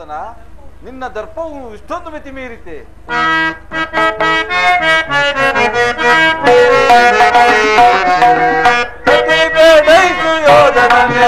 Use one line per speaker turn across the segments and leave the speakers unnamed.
ಸುಯೋಧನ, ನಿನ್ನ ದರ್ಪವು ಇಷ್ಟೊಂದು ಮಿತಿ ಮೀರಿತೆ. ಸುಯೋಧನನೆ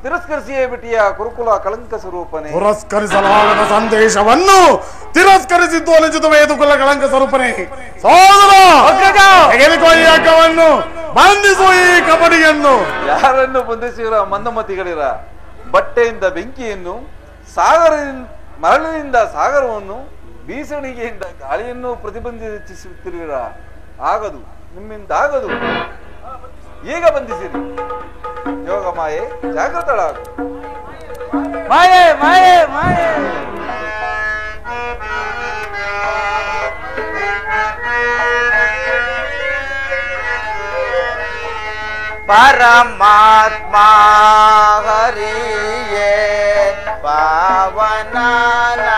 ತಿರಸ್ಕರಿಸಿಯೇ ಬಿಟ್ಟಿಯ ಕುರುಕುಲ ಕಳಂಕ ಸ್ವರೂಪನೇ.
ಪುರಸ್ಕರಿಸಲಾಗದ ಸಂದೇಶವನ್ನು ತಿರಸ್ಕರಿಸಿದ್ದು ಅನುಚಿತವೇ ಕುಲ ಕಳಂಕ ಸ್ವರೂಪನೇ. ಸೋದರವನ್ನು ಬಂಧಿಸುವ ಈ ಕಬಡಿಯನ್ನು.
ಯಾರನ್ನು ಬಂಧಿಸಿರ ಮಂದಮತಿಗಳಿರ? ಬಟ್ಟೆಯಿಂದ ಬೆಂಕಿಯನ್ನು, ಮರಳಿನಿಂದ ಸಾಗರವನ್ನು, ಬೀಸಣಿಗೆಯಿಂದ ಗಾಳಿಯನ್ನು ಪ್ರತಿಬಂಧಿಸುತ್ತಿರುವಿರ. ಆಗದು, ನಿಮ್ಮಿಂದ ಆಗದು. ಈಗ ಬಂಧಿಸಿರಿ. ಯೋಗ ಮಾಯೆ ಜಾಗೃತಳಾಗು.
ಮಾಯೆ ಮಾಯೆ ಮಾಯೆ.
ಪರಮಾತ್ಮ ಹರಿಯೇ ಪಾವನ ನಾಮ.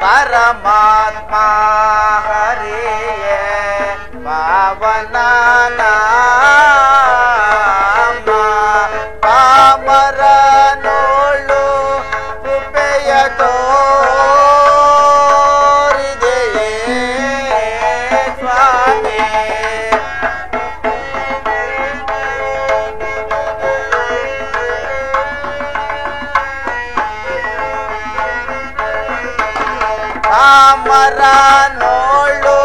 ಪರಮಾತ್ಮ ಪರಮಾತ್ಮ ಹರಿಯೇ ಪಾವನ ನಾಮ. ಪಾಮರನೋಳು ಕೃಪೆಯ ತೋರಿದೆಯೇ ಸ್ವಾಮಿ. ಪಾಮರನೋಳು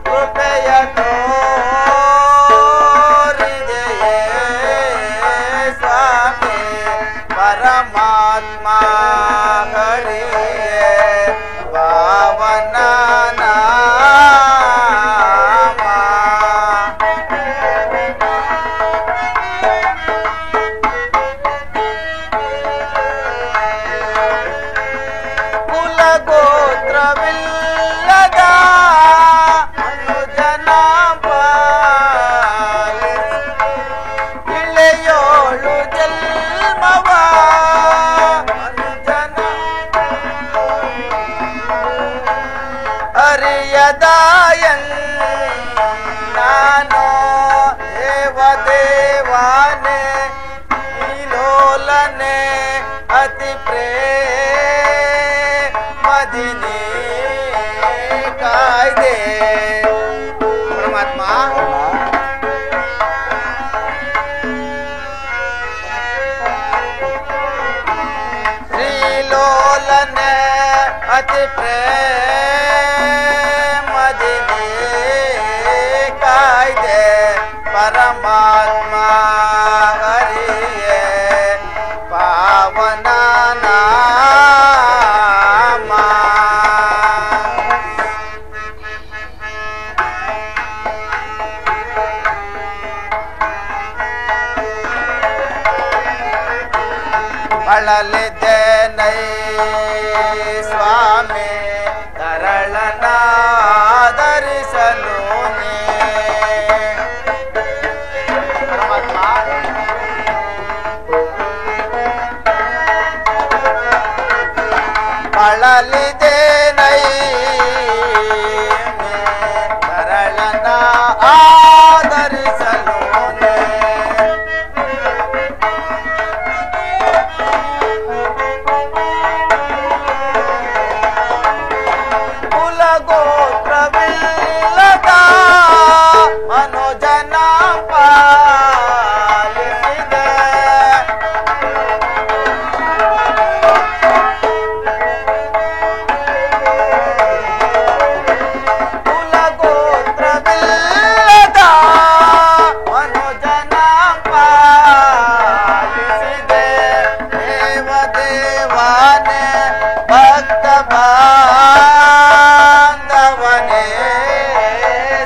ಕೃಪೆಯ ತೋರಿದೆಯೇ ಸ್ವಾಮಿ. ಪರಮಾತ್ಮ ಹರಿಯೇ ಪಾವನ ನಾಮ. ಕುಲಗೋತ್ರವಿಲ್ಲದ ಅನುಜನ ಪಾಲಿಸಿ ಇಳೆಯೋಳು ಜನ್ಮವ ಅನುಜನ ಅರಿಯದಾಯನ್ ನಾನು ದೇವದೇವಾನೆ ಲೋಲನೆ ಅತಿ ಪ್ರೇಮದಿನಿ ಕಾಯ್ದೆ. ಪರಮಾತ್ಮ ಶ್ರೀಲೋಲನೆ ಅತಿ ಪ್ರೇಮದಿನಿ ಕಾಯ್ದೆ. ಪರಮಾತ್ಮ ಹರಿಯೇ ಪಾ ಪಾವನ ನಾಮ ಬಳಲಿದ್ದೇನೈ ಸ್ವಾಮಿ ತರಳನಾದರಿಸಲು ನೀ ಪರಮಾತ್ಮ ಬಳಲಿದ್ದೇನೈ ತರಳನ ಆದರಿಸಲು ನೀ ಕುಲಗೋತ್ರವಿಲ್ಲದ ಮನೋಜನ ಪಾಲಿಸಿದೆ ಕುಲಗೋತ್ರವಿಲ್ಲದ ಮನೋಜನ ಪಾಲಿಸಿದೆ ದೇವ ದೇವಾನೆ ಭಕ್ತ ಬಾಂಧವನೇ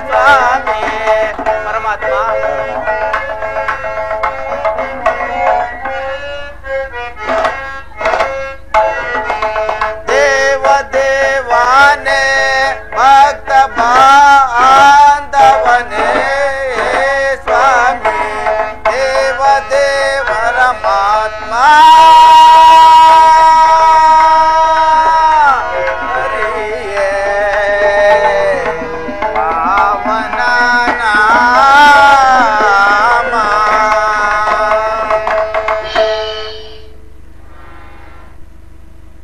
ಸ್ವಾಮಿ ಪರಮಾತ್ಮ ದೇವ ದೇವಾನೆ ಭಕ್ತ ಬಾಂಧವನೇ ಸ್ವಾಮಿ ದೇವ ದೇವರ ಮಾತ್ಮ ಹರಿಯೇ ಪಾವನ ನಾಮ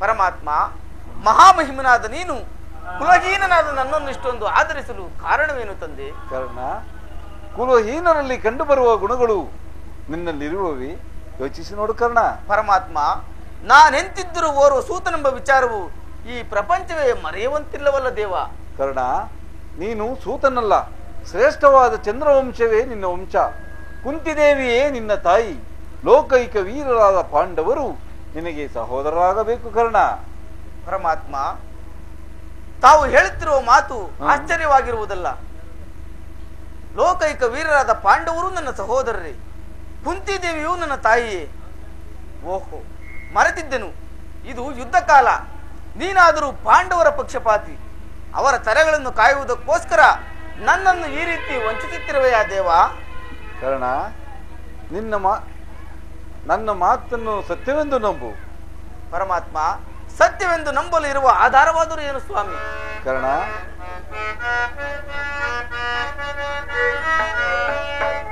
ಪರಮಾತ್ಮ ಮಹಾಮಹಿಮನಾದ ನೀನು ಕುಲಹೀನನಾದ ನನ್ನನ್ನು ಇಷ್ಟೊಂದು ಆದರಿಸಲು ಕಾರಣವೇನು ತಂದೆ?
ಕಾರಣ ಕುಲಹೀನರಲ್ಲಿ ಕಂಡುಬರುವ ಗುಣಗಳು ನಿನ್ನಲ್ಲಿರುವವಿ ಯೋಚಿಸಿ ನೋಡು ಕರ್ಣ.
ಪರಮಾತ್ಮ ನಾನೆಂತಿದ್ದರೂ ಓರ್ವ ಸೂತನೆಂಬ ವಿಚಾರವು ಈ ಪ್ರಪಂಚವೇ ಮರೆಯುವಂತಿಲ್ಲವಲ್ಲ ದೇವ.
ಕರ್ಣ ನೀನು ಸೂತನಲ್ಲ, ಶ್ರೇಷ್ಠವಾದ ಚಂದ್ರವಂಶವೇ ನಿನ್ನ ವಂಶ. ಕುಂತಿದೇವಿಯೇ ನಿನ್ನ ತಾಯಿ. ಲೋಕೈಕ ವೀರರಾದ ಪಾಂಡವರು ನಿನಗೆ ಸಹೋದರರಾಗಬೇಕು ಕರ್ಣ.
ಪರಮಾತ್ಮ ತಾವು ಹೇಳುತ್ತಿರುವ ಮಾತು ಆಶ್ಚರ್ಯವಾಗಿರುವುದಲ್ಲ. ಲೋಕೈಕ ವೀರರಾದ ಪಾಂಡವರು ನನ್ನ ಸಹೋದರರೇ, ಕುಂತಿದೇವಿಯು ನನ್ನ ತಾಯಿಯೇ. ಓಹೋ, ಮರೆತಿದ್ದೆನು, ಇದು ಯುದ್ಧ ಕಾಲ. ನೀನಾದರೂ ಪಾಂಡವರ ಪಕ್ಷಪಾತಿ. ಅವರ ತಲೆಗಳನ್ನು ಕಾಯುವುದಕ್ಕೋಸ್ಕರ ನನ್ನನ್ನು ಈ ರೀತಿ ವಂಚಿಸುತ್ತಿರುವೆಯಾ ದೇವ?
ಕರ್ಣ ನನ್ನ ಮಾತನ್ನು ಸತ್ಯವೆಂದು ನಂಬು.
ಪರಮಾತ್ಮ ಸತ್ಯವೆಂದು ನಂಬಲು ಇರುವ ಆಧಾರವಾದರೂ ಏನು ಸ್ವಾಮಿ?
ಕರ್ಣ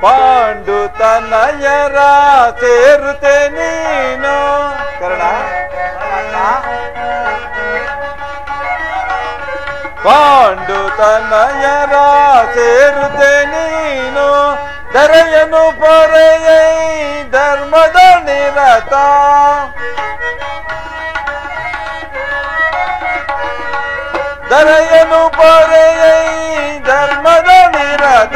ಪಾಂಡು ತನಯರ ಸೇರುತ್ತೆ ನೀನು. ಕರ್ಣ ಪಾಂಡು ತನಯರ ಸೇರುತ್ತೆ ನೀನು. ಧರೆಯನು ಪೊರೆಯ ಧರ್ಮದ ನಿರತ. ಧರೆಯನು ಪೊರೆಯ ಧರ್ಮದ ನಿರತ.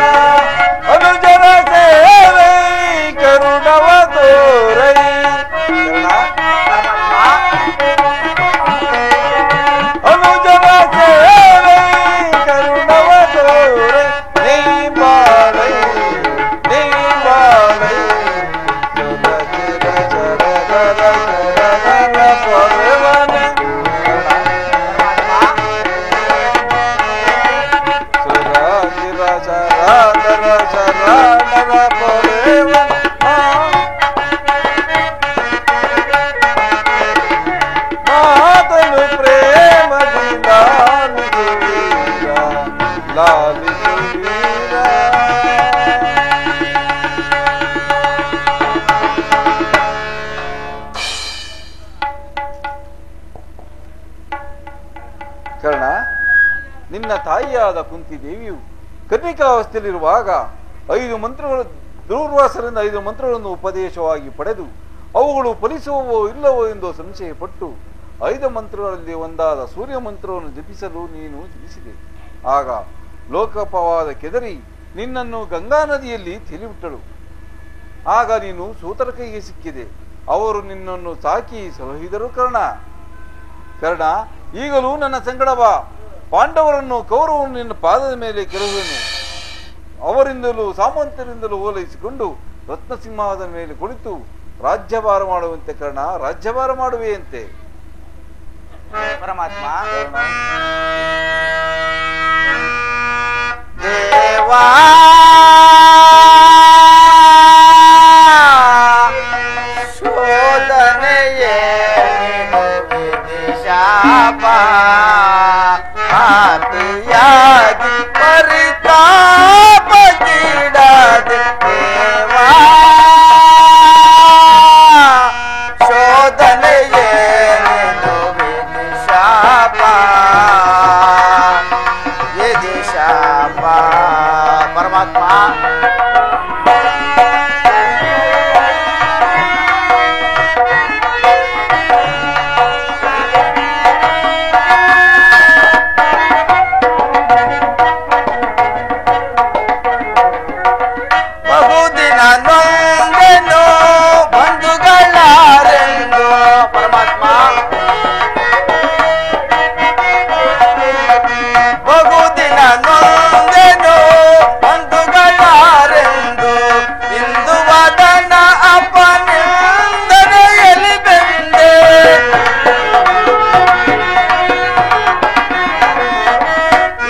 ಅನುಜನ ಸೇರೈ ಕರುಣವ ತೋರೈ. ಅನುಜನ ಸೇರೈ ಕರುಣವ ತೋರೈ. ನೀ ಬಾಳೈ ನೀ ಬಾಳೈ ಸುರಚಿರ ಚರದರ ಚರದರ ಪೊರೆವನೆ. ಸುರಚಿರ ಚರದರ ಚರದರ ಪೊರೆವನೆ. ಮಾತನು ಪ್ರೇಮದಿ ಲಾಲಿಸು ವೀರ ಲಾಲಿಸು ವೀರ. ಕರ್ಣ ನಿನ್ನ ತಾಯಿಯಾದ ಕುಂತಿದೇವಿಯು ಕನ್ನಿಕಾವಸ್ಥೆಯಲ್ಲಿರುವಾಗ 5 ಮಂತ್ರಗಳು ದೂರ್ವಾಸರಿಂದ 5 ಮಂತ್ರಗಳನ್ನು ಉಪದೇಶವಾಗಿ ಪಡೆದು ಅವುಗಳು ಫಲಿಸುವವೋ ಇಲ್ಲವೋ ಎಂದು ಸಂಶಯಪಟ್ಟು 5 ಮಂತ್ರಗಳಲ್ಲಿ ಒಂದಾದ ಸೂರ್ಯ ಮಂತ್ರವನ್ನು ಜಪಿಸಲು ನೀನು ತಿಳಿಸಿದೆ. ಆಗ ಲೋಕಪವಾದ ಕೆದರಿ ನಿನ್ನನ್ನು ಗಂಗಾ ನದಿಯಲ್ಲಿ ತೇಲಿಬಿಟ್ಟಳು. ಆಗ ನೀನು ಸೂತರ ಕೈಗೆ ಸಿಕ್ಕಿದೆ. ಅವರು ನಿನ್ನನ್ನು ಸಾಕಿ ಸಲಹಿದರು ಕರ್ಣ. ಕರ್ಣ, ಈಗಲೂ ನನ್ನ ಸಂಗಡ ಬಾ. ಪಾಂಡವರನ್ನು ಕೌರವರನ್ನು ನಿನ್ನ ಪಾದದ ಮೇಲೆ ಕೆರಹುವೆನು. ಅವರಿಂದಲೂ ಸಾಮಂತರಿಂದಲೂ ಓಲೈಸಿಕೊಂಡು ರತ್ನಸಿಂಹದ ಮೇಲೆ ಕುಳಿತು ರಾಜ್ಯಭಾರ ಮಾಡುವಂತೆ ಕರ್ಣ, ರಾಜ್ಯಭಾರ ಮಾಡುವೆಯಂತೆ.
ಪರಮಾತ್ಮ ದೇವಾ ಶೋಧನೆಯೇ ಶಾಪ ಪಾಪಿಯಾಗಿ ಪರಿತಾಪ ಕೀಡಾದೆ ದೇವಾ ಶೋಧನೆಯೇ ಶಾಪ ಎದೆ ಶಾಪ. ಪರಮಾತ್ಮ ಬಹುದಿನ ನೊಂದೆನು ಬಂಧುಗಳಾರೆಂದು. ಪರಮಾತ್ಮ ಬಹುದಿನ ನೊಂದೆನು ಬಂಧುಗಳಾರೆಂದು ಇಂದು ವದನ ಅಪನಿಂದನೆಯಲ್ಲಿ ಬೆಂದೆ.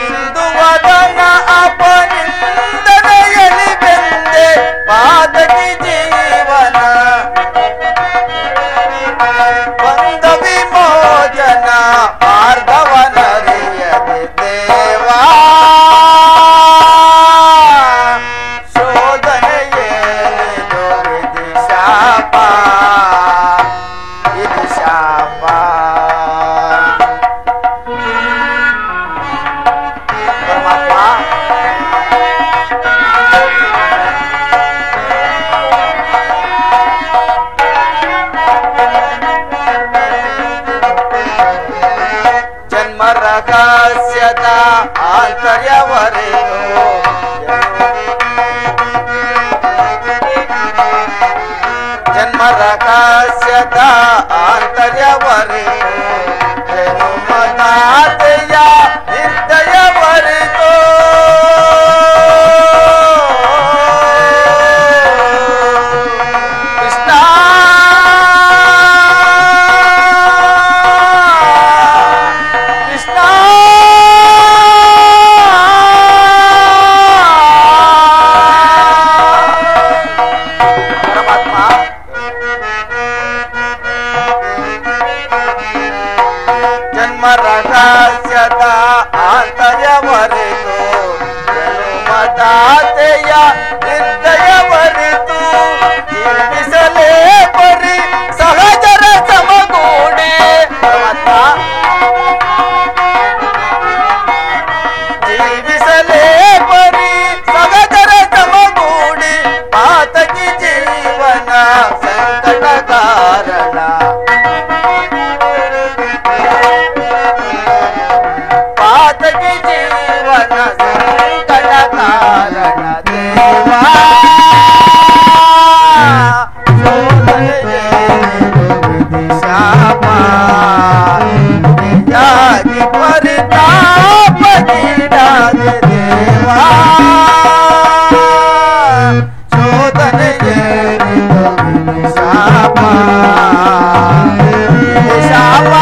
ಇಂದು ವದನ ಅಪನಿಂದನೆಯಲ್ಲಿ ಬೆಂದೆ ಪಾದಕಿ ಜೀವನ ಬಂದ ವಿಮೋಚನ ಮಾರ್ಗವನರಿಯದೆ ದೇವಾ ಶೋಧನೆಯೇ ಇದು ಶಾಪ ಇದು ಶಾಪ. ಪರಮಾತ್ಮ ಜನ್ಮ ರಹಸ್ಯದ ಆಂತರ್ಯವರೆಗೂ ಜನ್ಮ ರಹಸ್ಯದ ಆಂತರ್ಯವರೆಗೂ ಜನುಮದಾತೆಯ ನಿರ್ದಯವರೆಗೂ ಕೃಷ್ಣ ಕೃಷ್ಣ ಪರಮಾತ್ಮ ಜನ್ಮ ರಹಸ್ಯದ ಆಂತರ್ಯವರೆಗೂ ಜನುಮದಾತೆಯ ನಿರ್ದಯವರಿತು ಜೀವಿಸಲೇ ಪರಿ ಸಹಜರ ಸಮಗೂಡಿ. ಪರಮಾತ್ಮ ಜೀವಿಸಲೇ ಪರಿ ಸಹಜರ ಸಮಗೂಡಿ ಪಾತಕಿ ಜೀವನ ಸಂಕಟ ಕಾರಣ ಪಾತಕಿ ಜೀವನ ಸಂಕಟ ಕಾರಣ ದೇವಾ ಶೋಧನೆಯೇ ಶಾಪ ಯಾಗಿ ಪರಿತಾಪ ಕೀಡಾದೆ ದೇವಾ ಶೋಧನೆಯೇ ಶಾಪ ಶಾಪ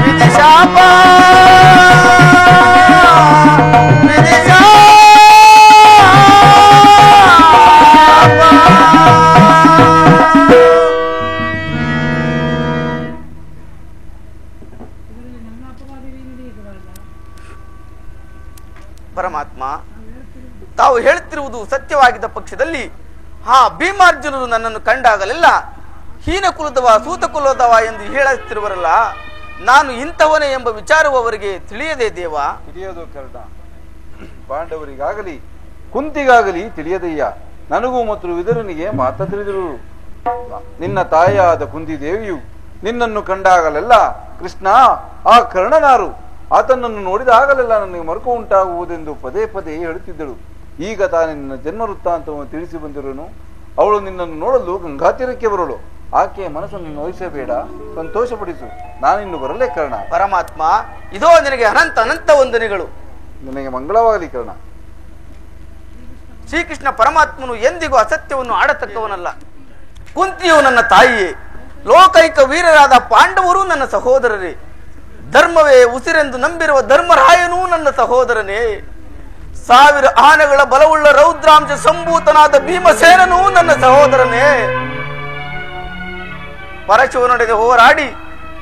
ವಿಧಿ ಶಾಪ ವಿಧಿ ಪರಮಾತ್ಮ ತಾವು ಹೇಳುತ್ತಿರುವುದು ಸತ್ಯವಾಗಿದ್ದ ಪಕ್ಷದಲ್ಲಿ ಆ ಭೀಮಾರ್ಜುನರು ನನ್ನನ್ನು ಕಂಡಾಗಲೆಲ್ಲ ಹೀನ ಕುಲದವ ಸೂತ ಕುಲದವ ಎಂದು ಹೇಳುತ್ತಿರುವರಲ್ಲ, ನಾನು ಇಂಥವನೇ ಎಂಬ ವಿಚಾರವು ಅವರಿಗೆ ತಿಳಿಯದೇ ದೇವ.
ತಿಳಿಯೋದು ಕರ್ಣ, ಪಾಂಡವರಿಗಾಗಲಿ ಕುಂತಿಗಾಗಲಿ ತಿಳಿಯದಯ್ಯ. ನನಗೂ ಮತ್ತು ವಿದುರನಿಗೆ ಮಾತ ತಿಳಿದರು. ನಿನ್ನ ತಾಯಿಯಾದ ಕುಂತಿ ದೇವಿಯು ನಿನ್ನನ್ನು ಕಂಡಾಗಲೆಲ್ಲ ಕೃಷ್ಣ ಆ ಕರ್ಣನಾರು, ಆತನನ್ನು ನೋಡಿದಾಗಲೆಲ್ಲ ನನಗೆ ಮರುಕು ಉಂಟಾಗುವುದೆಂದು ಪದೇ ಪದೇ ಹೇಳುತ್ತಿದ್ದಳು. ಈಗ ತಾನು ನಿನ್ನ ಜನ್ಮ ವೃತ್ತಾಂತವನ್ನು ತಿಳಿಸಿ ಬಂದಿರುವನು. ಅವಳು ನಿನ್ನನ್ನು ನೋಡಲು ಗಂಗಾತೀರಕ್ಕೆ ಬರಲು. ಆಕೆಯ ಮನಸ್ಸನ್ನು ನೋಯಿಸಬೇಡ, ಸಂತೋಷಪಡಿಸು. ನಾನಿನ್ನು ಬರಲೇ ಕರ್ಣ.
ಪರಮಾತ್ಮ, ಇದೋ ನಿನಗೆ ಅನಂತ ಅನಂತ ವಂದನೆಗಳು.
ನಿನಗೆ ಮಂಗಳವಾಗಲಿ ಕರ್ಣ.
ಶ್ರೀಕೃಷ್ಣ ಪರಮಾತ್ಮನು ಎಂದಿಗೂ ಅಸತ್ಯವನ್ನು ಆಡತಕ್ಕವನಲ್ಲ. ಕುಂತಿಯು ನನ್ನ ತಾಯಿಯೇ, ಲೋಕೈಕ ವೀರರಾದ ಪಾಂಡವರು ನನ್ನ ಸಹೋದರರೇ, ಧರ್ಮವೇ ಉಸಿರೆಂದು ನಂಬಿರುವ ಧರ್ಮರಾಯನೂ ನನ್ನ ಸಹೋದರನೇ, 1000 ಆನೆಗಳ ಬಲವುಳ್ಳ ರೌದ್ರಾಂಶ ಸಂಭೂತನಾದ ಭೀಮಸೇನನೂ ನನ್ನ ಸಹೋದರನೇ. ಪರಶುವನೊಡೆಗೆ ಹೋರಾಡಿ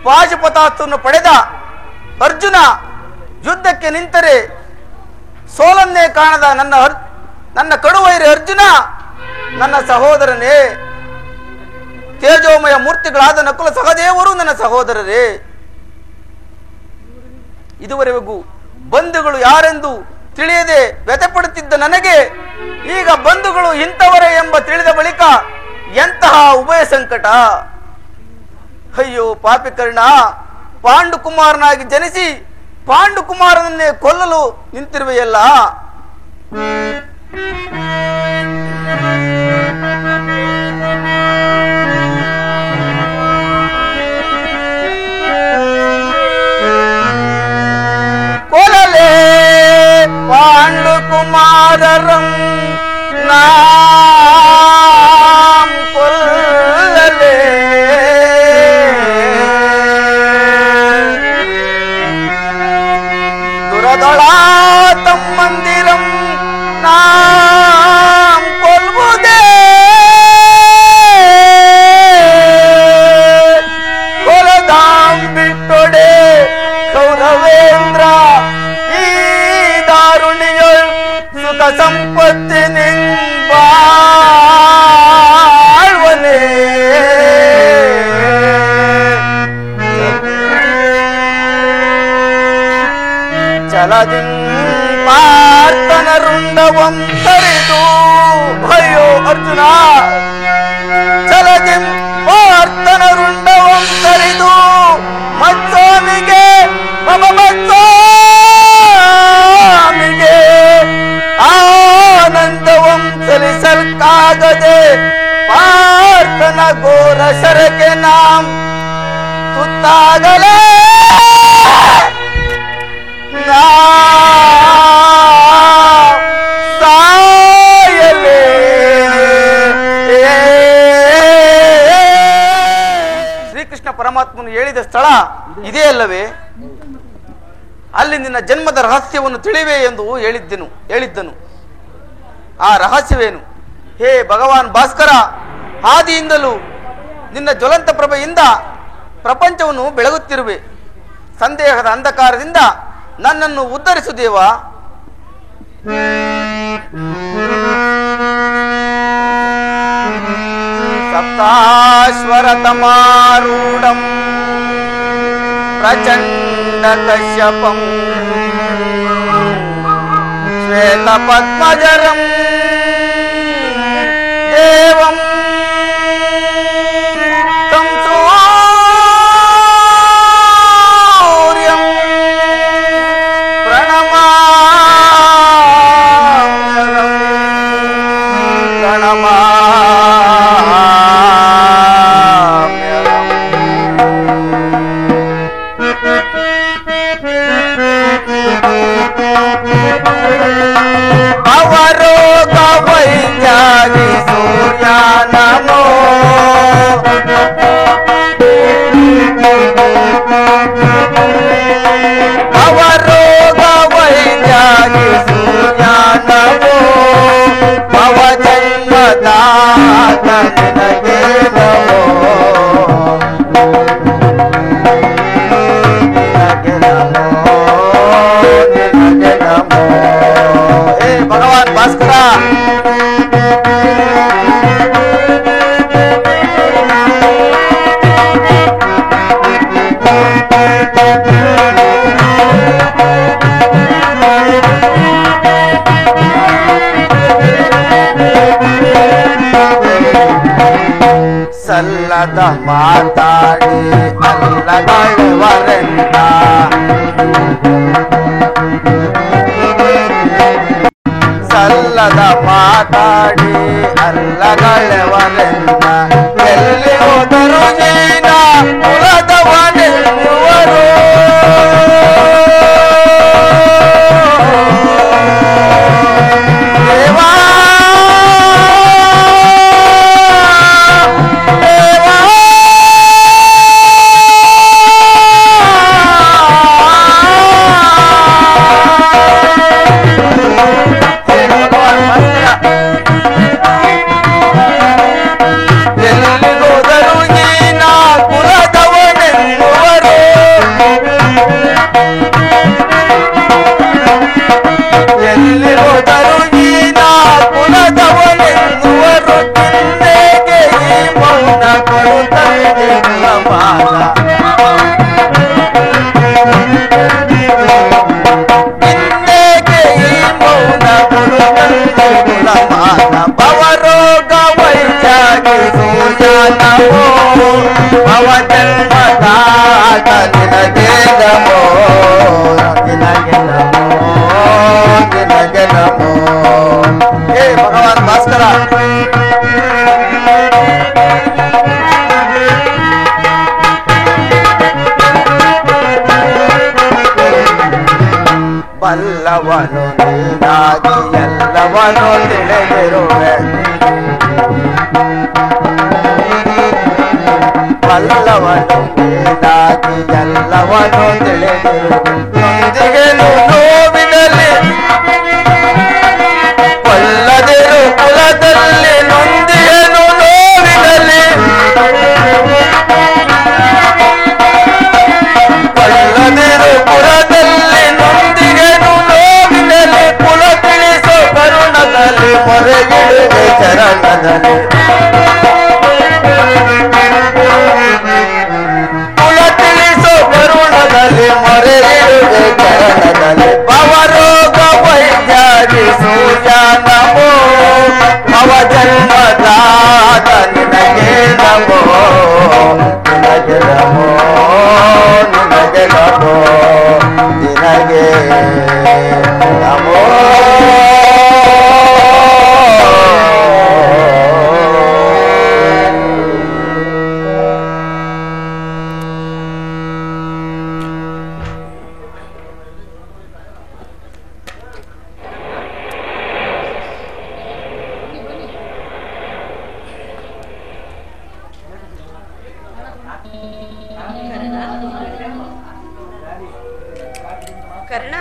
ಪಾಶುಪತಾಸ್ತ್ರವನ್ನು ಪಡೆದ ಅರ್ಜುನ ಯುದ್ಧಕ್ಕೆ ನಿಂತರೆ ಸೋಲನ್ನೇ ಕಾಣದ ನನ್ನ ಕಡುವೈರಿ ಅರ್ಜುನ ನನ್ನ ಸಹೋದರನೇ. ತೇಜೋಮಯ ಮೂರ್ತಿಗಳಾದ ನಕುಲ ಸಹದೇವರು ನನ್ನ ಸಹೋದರರೇ. ಇದುವರೆಗೂ ಬಂಧುಗಳು ಯಾರೆಂದು ತಿಳಿಯದೆ ವ್ಯಥೆಪಡುತ್ತಿದ್ದ ನನಗೆ ಈಗ ಬಂಧುಗಳು ಇಂಥವರೇ ಎಂಬ ತಿಳಿದ ಬಳಿಕ ಎಂತಹ ಉಭಯ ಸಂಕಟ. ಅಯ್ಯೋ ಪಾಪಿಕರ್ಣ, ಪಾಂಡುಕುಮಾರನಾಗಿ ಜನಿಸಿ ಪಾಂಡುಕುಮಾರನನ್ನೇ ಕೊಲ್ಲಲು ನಿಂತಿರುವೆಯಲ್ಲ. ಕೊಲ್ಲಲೇ ಪಾಂಡುಕುಮಾರರಂ ನಾಂ ಕೊಲ್ಲಲೇ ತಮ್ಮಂದಿರಂ ನಾಂ ಕೊಲ್ವುದೇ ಕೊಲದಾಂ ಬಿಟ್ಟೊಡೆ ಕೌರವೇಂದ್ರ ಈ ದಾರುಣಿಯೊಳ್ ಸುಖ ಸಂಪತ್ತಿನಿಂಬಾಳ್ವನೇ. ಚಲದಿಂ ಪಾರ್ಥನ ರುಂಡವಂ ತರಿದು, ಅಯ್ಯೋ ಅರ್ಜುನ, ಚಲದಿಂ ಪಾರ್ಥನ ರುಂಡವಂ ತರಿದು ಮತ್ಸ್ವಾಮಿಗೆ ಮತ್ಸ್ವಾಮಿಗೆ ಆನಂದವಂ ಸಲಿಸಲ್ಕಾಗದೆ ಪಾರ್ಥನ ಘೋರ ಶರಕ್ಕೆ ನಾಂ ತುತ್ತಾಗಲೇ ಸಾಯಲೇ. ಶ್ರೀಕೃಷ್ಣ ಪರಮಾತ್ಮನು ಹೇಳಿದ ಸ್ಥಳ ಇದೇ ಅಲ್ಲವೇ? ಅಲ್ಲಿ ನಿನ್ನ ಜನ್ಮದ ರಹಸ್ಯವನ್ನು ತಿಳಿವೆ ಎಂದು ಹೇಳಿದ್ದನು. ಆ ರಹಸ್ಯವೇನು? ಹೇ ಭಗವಾನ್ ಭಾಸ್ಕರ, ಆದಿಯಿಂದಲೂ ನಿನ್ನ ಜ್ವಲಂತ ಪ್ರಭೆಯಿಂದ ಪ್ರಪಂಚವನ್ನು ಬೆಳಗುತ್ತಿರುವೆ. ಸಂದೇಹದ ಅಂಧಕಾರದಿಂದ ನನ್ನನ್ನು ಉದ್ಧರಿಸು ದೇವ. ಸಪ್ತಾಶ್ವರತಮಾರೂಢಂ ಪ್ರಚಂಡ ಕಶ್ಯಪಂ ಶ್ವೇತ ಪದ್ಮಜರಂ ದೇವಂ ಭಗವಾನ್ ಭಾಸ್ಕರ, ಸಲ್ಲದ ಮಾತಾಡಿ ಅಲ್ಲದವರೆಂದ ಸಲ್ಲ
ಇಲ್ಲದ ಮಾತಾಡಿ ಅಲ್ಲಗಳೆವನೆಲ್ಲ ಎಲ್ಲಿ ಹೋದರು ನೀನ ಕುಲದವನೆನ್ನುವರು ದೇವಾ ಭಗವಾನ್ ಭಾಸ್ಕರ ಬಲ್ಲವನು ನೀನಾಗಿ ಎಲ್ಲವನು ತಿಳಿದಿರುವೆ ಬಲ್ಲವನು ನೀನಾಗಿ ಎಲ್ಲವನು ತಿಳಿದಿರುವೆ ನೊಂದಿಗೆನು ನೋವಿನಲ್ಲಿ ಕೊಲ್ಲದಿರು ಕುಲದಲ್ಲಿ ನೊಂದಿಗೆನು ನೋವಿನಲ್ಲಿ ಕೊಲ್ಲದಿರು ಕುಲದಲ್ಲಿ ನೊಂದಿಗೆನು ನೋವಿನಲ್ಲಿ ಕುಲ ತಿಳಿಸೋ ಕರುಣದಲ್ಲಿ ಮೊರೆಗಿಡುವೆ ಚರಣದಲ್ಲಿ ಕುಲ ತಿಳಿಸೋ ಕರುಣದಲ್ಲಿ ಮೊರೆಗಿಡುವೆ ಚರಣದಲ್ಲಿ ಭವರೋಗ ವೈದ್ಯಾದಿ ಸೂರ್ಯ ನಮೋ ಭವ ಜನ್ಮದಾತ ನಿನಗೆ ನಮೋ ನಿನಗೆ ನಮೋ ನಿನಗೆ ನಮೋ ನಿನಗೆ ನಮೋ
ಕರ್ಣ,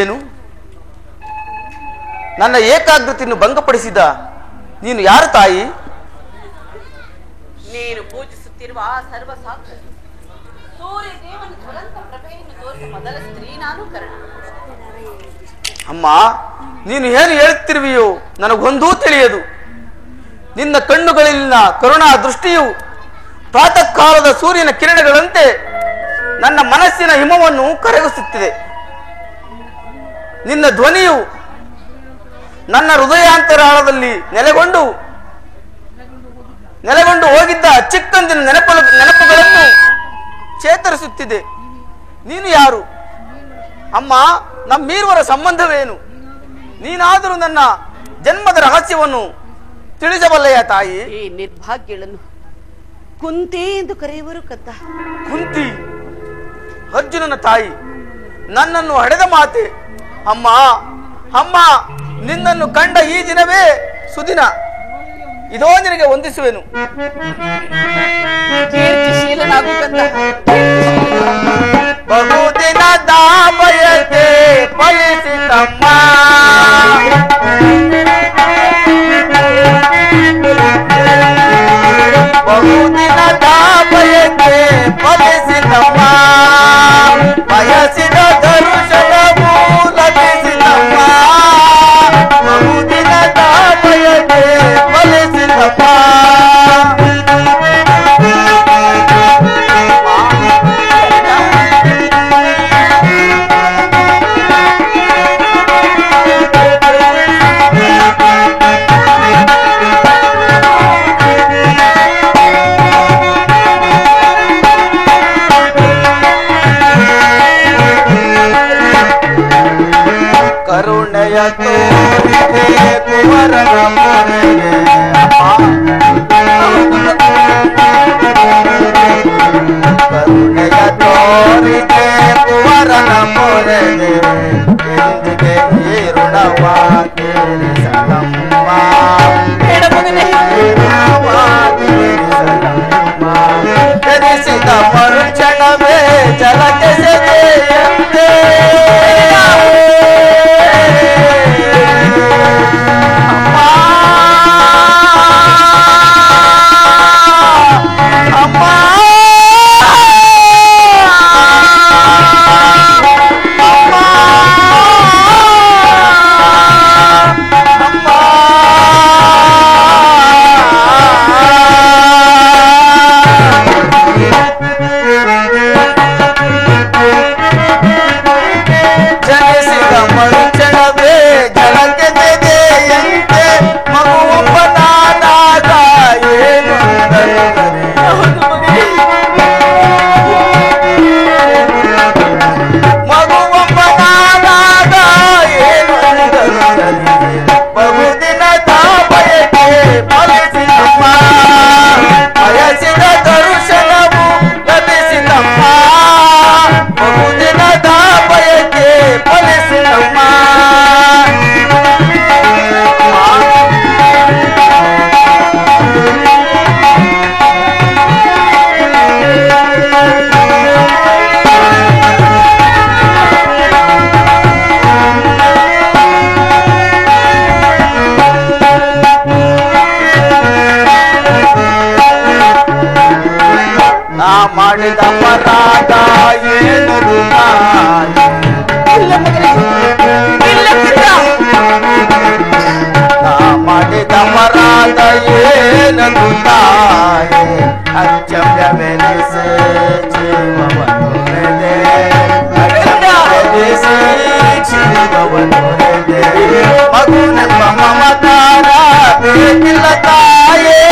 ಏನು ನನ್ನ ಏಕಾಗ್ರತೆಯನ್ನು ಭಂಗಪಡಿಸಿದ ನೀನು ಯಾರು ತಾಯಿ?
ನೀನು ಪೂಜಿಸುತ್ತಿರುವ ಆ ಸರ್ವ ಸಾಕ್ಷಿ ಸೂರ್ಯ ದೇವನ ಜ್ವಲಂತ ಪ್ರಭೆಯನ್ನು ತೋರಿಸ ಮೊದಲ ಸ್ತ್ರೀ ನಾನು ಕರ್ಣ.
ಅಮ್ಮ, ನೀನು ಏನು ಹೇಳುತ್ತಿರುವೆಯೋ ನನಗೊಂದೂ ತಿಳಿಯದು. ನಿನ್ನ ಕಣ್ಣುಗಳಲ್ಲಿನ ಕರುಣಾ ದೃಷ್ಟಿಯು ಪ್ರಾತಃ ಕಾಲದ ಸೂರ್ಯನ ಕಿರಣಗಳಂತೆ ನನ್ನ ಮನಸ್ಸಿನ ಹಿಮವನ್ನು ಕರಗಿಸುತ್ತಿದೆ. ನಿನ್ನ ಧ್ವನಿಯು ನನ್ನ ಹೃದಯಾಂತರಾಳದಲ್ಲಿ ನೆಲೆಗೊಂಡು ಹೋಗಿದ್ದ ಚಿಕ್ಕಂದಿನ ನೆನಪುಗಳನ್ನು ಚೇತರಿಸುತ್ತಿದೆ. ನೀನು ಯಾರು ಅಮ್ಮ? ನಮ್ಮೀರುವರ ಸಂಬಂಧವೇನು? ನೀನಾದರೂ ನನ್ನ ಜನ್ಮದ ರಹಸ್ಯವನ್ನು ತಿಳಿಸಬಲ್ಲೆಯ ತಾಯಿ?
ಈ ನಿರ್ಭಾಗ್ಯಳನ್ನು ಕುಂತಿ ಎಂದು ಕರೆಯುವರು ಕದ್ದ.
ಕುಂತಿ ಅರ್ಜುನನ ತಾಯಿ, ನನ್ನನ್ನು ಹಡೆದ ಮಾತೆ. ಅಮ್ಮ ಅಮ್ಮ, ನಿನ್ನನ್ನು ಕಂಡ ಈ ದಿನವೇ ಸುದಿನ. ಇದೋ ನಿನಗೆ ವಂದಿಸುವೆನು.
ಕೀರ್ತಿಶೀಲನಾಗು ಕದ್ದ.
ಬಹುದಿನದ ಬಯಕೆ ಫಲಿಸಿತಮ್ಮ. ಬಹುದಿನದ ಬಯಕೆ ಫಲಿಸಿತಮ್ಮ. ಬಯಸಿದ ದರ್ಶನವು ಲಭಿಸಿತಮ್ಮ. ಬಹುದಿನದ ಬಯಕೆ ಫಲಿಸಿತಮ್ಮ.
ಕರುಣೆಯ ತೋರಿದೆ ಕುವರನ ಮೊರೆಗೆ ಕರುಣೆಯ ತೋರಿದೆ ಕುವರನ ಮೊರೆಗೆ ಎಂದಿಗೆ ಈ ಋಣವ ತೀರಿಸಲಮ್ಮ ಧರಿಸಿದ ಮರುಕ್ಷಣವೇ ಜಲಕ್ಕೆ ಸೆದೆಯಂತೆ ಮಾಡಿದ ಅಪರಾಧ ಏನದು ಮಾಡಿದ ಅಪರಾಧ ಏನದು ತಾಯಿ ಅಕ್ಷಮ್ಯವೆನಿಸೆ ಜೀವವನ್ನು ಮಗುನೆಂಬ ಮಮಕಾರ ಬೇಕಿಲ್ಲ ತಾಯೇ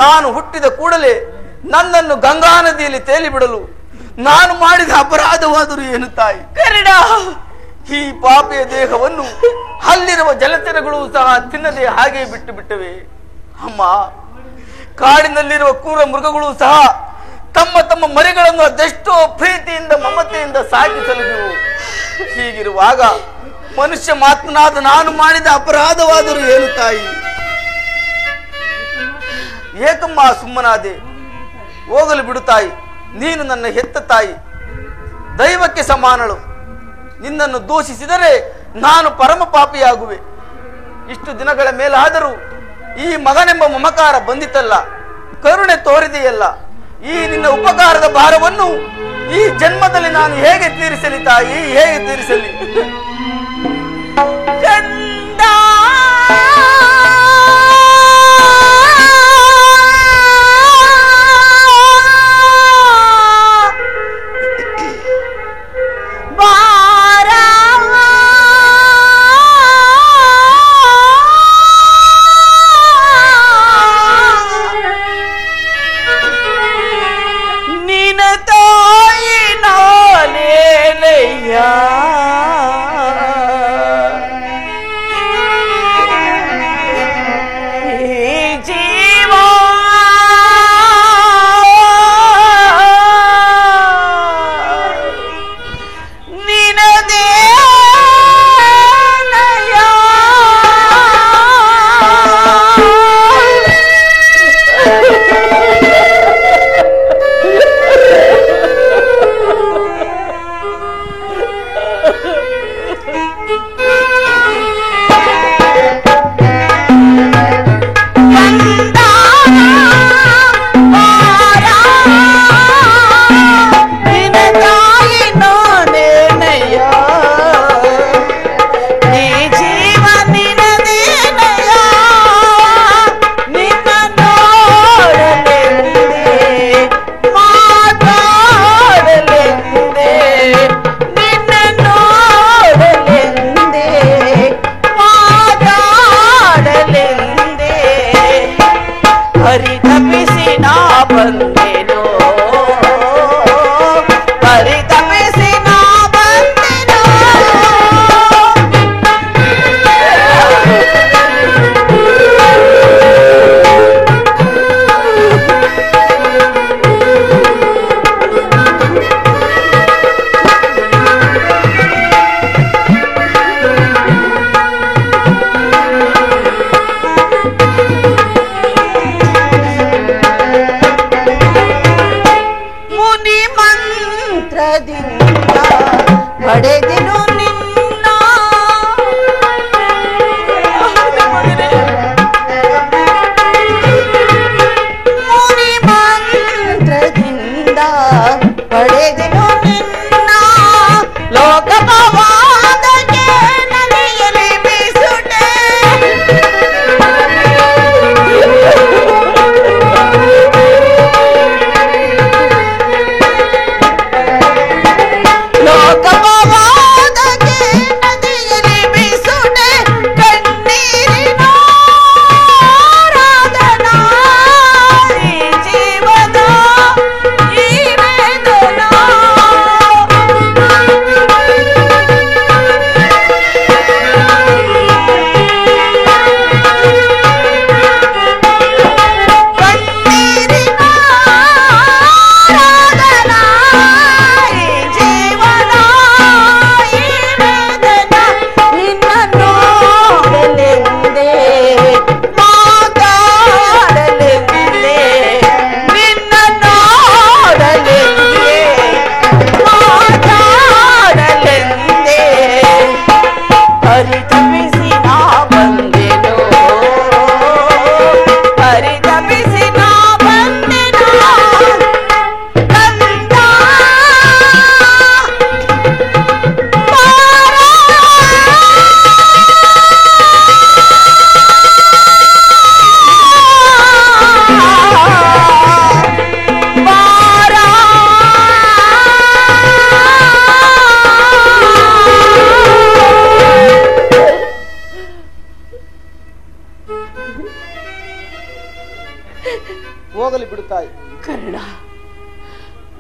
ನಾನು ಹುಟ್ಟಿದ ಕೂಡಲೇ ನನ್ನನ್ನು ಗಂಗಾ ನದಿಯಲ್ಲಿ ತೇಲಿ ಬಿಡಲು ನಾನು ಮಾಡಿದ ಅಪರಾಧವಾದರೂ ಏನು ತಾಯಿ ಕರಡ ಈ ಪಾಪಿಯ ದೇಹವನ್ನು ಅಲ್ಲಿರುವ ಜಲಚರಗಳು ಸಹ ತಿನ್ನದೆ ಹಾಗೆ ಬಿಟ್ಟು ಬಿಟ್ಟವೆ ಅಮ್ಮ. ಕಾಡಿನಲ್ಲಿರುವ ಕ್ರೂರ ಮೃಗಗಳು ಸಹ ತಮ್ಮ ತಮ್ಮ ಮರಿಗಳನ್ನು ಅದೆಷ್ಟೋ ಪ್ರೀತಿಯಿಂದ ಮಮತೆಯಿಂದ ಸಾಕಿ ಸಲುಹಿವು. ಹೀಗಿರುವಾಗ ಮನುಷ್ಯ ಮಾತನಾದ ನಾನು ಮಾಡಿದ ಅಪರಾಧವಾದರೂ ಏನು ತಾಯಿ? ಏಕಮ್ಮ ಸುಮ್ಮನಾದೆ, ಹೋಗಲು ಬಿಡು ತಾಯಿ. ನೀನು ನನ್ನ ಹೆತ್ತ ತಾಯಿ, ದೈವಕ್ಕೆ ಸಮಾನಳು. ನಿನ್ನನ್ನು ದೂಷಿಸಿದರೆ ನಾನು ಪರಮ ಪಾಪಿಯಾಗುವೆ. ಇಷ್ಟು ದಿನಗಳ ಮೇಲಾದರೂ ಈ ಮಗನೆಂಬ ಮಮಕಾರ ಬಂದಿತಲ್ಲ, ಕರುಣೆ ತೋರಿದೆಯಲ್ಲ. ಈ ನಿನ್ನ ಉಪಕಾರದ ಭಾರವನ್ನು ಈ ಜನ್ಮದಲ್ಲಿ ನಾನು ಹೇಗೆ ತೀರಿಸಲಿ ತಾಯಿ, ಹೇಗೆ ತೀರಿಸಲಿ?
ನಿನ ಪಡೆದೆನು ನಿನ್ನ ಮುನಿ ಮಂತ್ರದಿಂದ ಪಡೆದೆನು ನಿನ್ನ ಲೋಕವಾದಕ್ಕೆ ನದಿಯಲ್ಲಿ ಬೀಸುಟೆ ಲೋಕವಾದಕ್ಕೆ ನದಿಯಲ್ಲಿ ಬೀಸುಟೆ ಕಣ್ಣೀರಿನ ಆರಾಧನಾ ಈ ಜೀವದ ಈ ವೇದನಾ ಕಣ್ಣೀರಿನ ಆರಾಧನಾ ಈ ಜೀವನ ಈ ವೇದನಾ ನಿನ್ನ ನೋಡಲೆಂದೇ ಮಾತಾಡಲೆಂದೇ ನಿನ್ನ ನೋಡಲೆಂದೇ ಮಾತಾಡಲೆಂದೇ ಪರಿತಪಿಸಿ ನಾ ಬಂದೆನು ಪರಿತಪಿಸಿ ನಾ ಬಂದೆನು ಕಂದ
ಹೋಗಲಿ ಬಿಡುತ್ತಾಯಿ.
ಕರ್ಣ,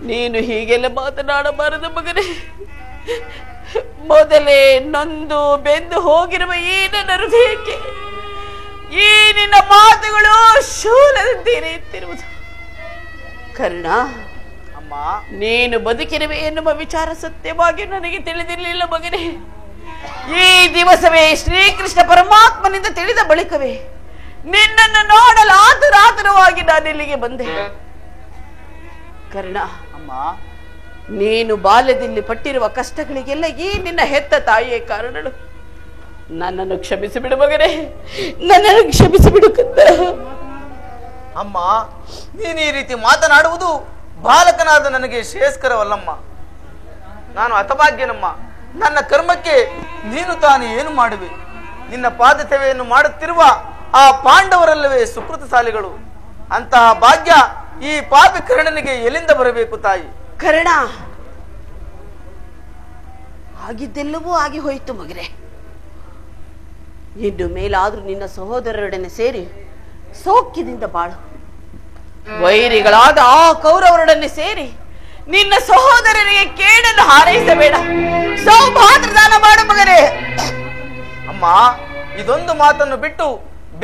ನೀನು ಹೀಗೆಲ್ಲ ಮಾತನಾಡಬಾರದು ಮಗನೇ. ಮೊದಲೇ ನೊಂದು ಬೆಂದು ಹೋಗಿರುವ ಈ ನನ್ನ ಹೃದಯಕ್ಕೆ ಈ ನಿನ್ನ ಮಾತುಗಳು ಶೂಲದಂತೆ ಇರುತ್ತಿರುವುದು. ಕರ್ಣ,
ಅಮ್ಮ,
ನೀನು ಬದುಕಿರುವೆ ಎನ್ನುವ ವಿಚಾರ ಸತ್ಯವಾಗಿ ನನಗೆ ತಿಳಿದಿರಲಿಲ್ಲ ಮಗನೇ. ಈ ದಿವಸವೇ ಶ್ರೀಕೃಷ್ಣ ಪರಮಾತ್ಮನಿಂದ ತಿಳಿದ ಬಳಿಕವೇ ನಿನ್ನನ್ನು ನೋಡಲು ಆತುರಾತುರವಾಗಿ ನಾನು ಇಲ್ಲಿಗೆ ಬಂದೆ. ಕರ್ಣ,
ಅಮ್ಮ,
ನೀನು ಬಾಲ್ಯದಲ್ಲಿ ಪಟ್ಟಿರುವ ಕಷ್ಟಗಳಿಗೆಲ್ಲ ಈ ನಿನ್ನ ಹೆತ್ತ ತಾಯಿಯೇ ಕಾರಣಳು. ನನ್ನನ್ನು ಕ್ಷಮಿಸಿಬಿಡು ಮಗನೇ, ನನ್ನನ್ನು ಕ್ಷಮಿಸಿಬಿಡು ಕಂದ.
ಅಮ್ಮ, ನೀನು ಈ ರೀತಿ ಮಾತನಾಡುವುದು ಬಾಲಕನಾದ ನನಗೆ ಶ್ರೇಯಸ್ಕರವಲ್ಲಮ್ಮ. ನಾನು ಹತಭಾಗ್ಯನಮ್ಮ. ನನ್ನ ಕರ್ಮಕ್ಕೆ ನೀನು ತಾನು ಏನು ಮಾಡುವೆ? ನಿನ್ನ ಪಾದ ಸೇವೆಯನ್ನು ಮಾಡುತ್ತಿರುವ ಆ ಪಾಂಡವರಲ್ಲವೇ ಸುಕೃತಶಾಲಿಗಳು. ಅಂತಹ ಭಾಗ್ಯ ಈ ಪಾಪಿ ಕರ್ಣನಿಗೆ ಎಲ್ಲಿಂದ ಬರಬೇಕು ತಾಯಿ?
ಕರ್ಣ, ಆಗಿದ್ದೆಲ್ಲವೂ ಆಗಿ ಹೋಯಿತು ಮಗನೇ. ಇನ್ನು ಮೇಲಾದ್ರೂ ನಿನ್ನ ಸಹೋದರರೊಡನೆ ಸೇರಿ ಸೌಖ್ಯದಿಂದ ಬಾಳು. ವೈರಿಗಳಾದ ಆ ಕೌರವರೊಡನೆ ಸೇರಿ ನಿನ್ನ ಸಹೋದರರಿಗೆ ಕೇಡನ್ನು ಹಾರೈಸಬೇಡ. ಸೌಭಾದ್ರದಾನ ಮಾಡು ಮಗನೇ.
ಅಮ್ಮ, ಇದೊಂದು ಮಾತನ್ನು ಬಿಟ್ಟು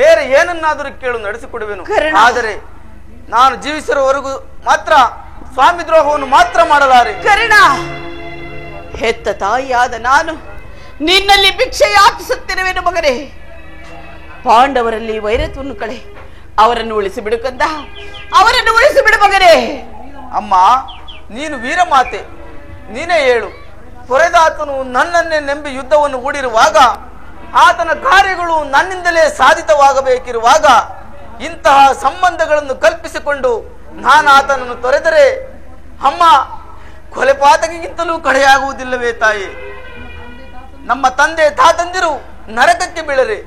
ಬೇರೆ ಏನನ್ನಾದರೂ ಕೇಳು, ನಡೆಸಿಕೊಡುವೆನು.
ಕರ್ಣ.
ಆದರೆ ನಾನು ಜೀವಿಸಿರುವವರೆಗೂ ಮಾತ್ರ ಸ್ವಾಮಿ ದ್ರೋಹವನ್ನು ಮಾತ್ರ ಮಾಡಲಾರೆ.
ಕರ್ಣ, ಹೆತ್ತ ತಾಯಿಯಾದ ನಾನು ನಿನ್ನಲ್ಲಿ ಭಿಕ್ಷೆ ಯಾಚಿಸುತ್ತಿರುವೆನು ಮಗನೇ. ಪಾಂಡವರಲ್ಲಿ ವೈರತ್ವವನ್ನು ಕಳೆ ಅವರನ್ನು ಉಳಿಸಿಬಿಡು ಕಂದ, ಅವರನ್ನು ಉಳಿಸಿಬಿಡು ಮಗನೇ.
ಅಮ್ಮ, ನೀನು ವೀರಮಾತೆ, ನೀನೇ ಹೇಳು. ಪೊರೆದಾತನು ನನ್ನನ್ನೇ ನಂಬಿ ಯುದ್ಧವನ್ನು ಹೂಡಿರುವಾಗ, ಆತನ ಕಾರ್ಯಗಳು ನನ್ನಿಂದಲೇ ಸಾಧಿತವಾಗಬೇಕಿರುವಾಗ ಇಂತಹ ಸಂಬಂಧಗಳನ್ನು ಕಲ್ಪಿಸಿಕೊಂಡು ನಾನು ಆತನನ್ನು ತೊರೆದರೆ ಅಮ್ಮ, ಕೊಲೆಪಾತಕಿಗಿಂತಲೂ ಕಡೆಯಾಗುವುದಿಲ್ಲವೇ ತಾಯಿ? ನಮ್ಮ ತಂದೆ ತಾತಂದಿರು ನರಕಕ್ಕೆ ಬೀಳರೆ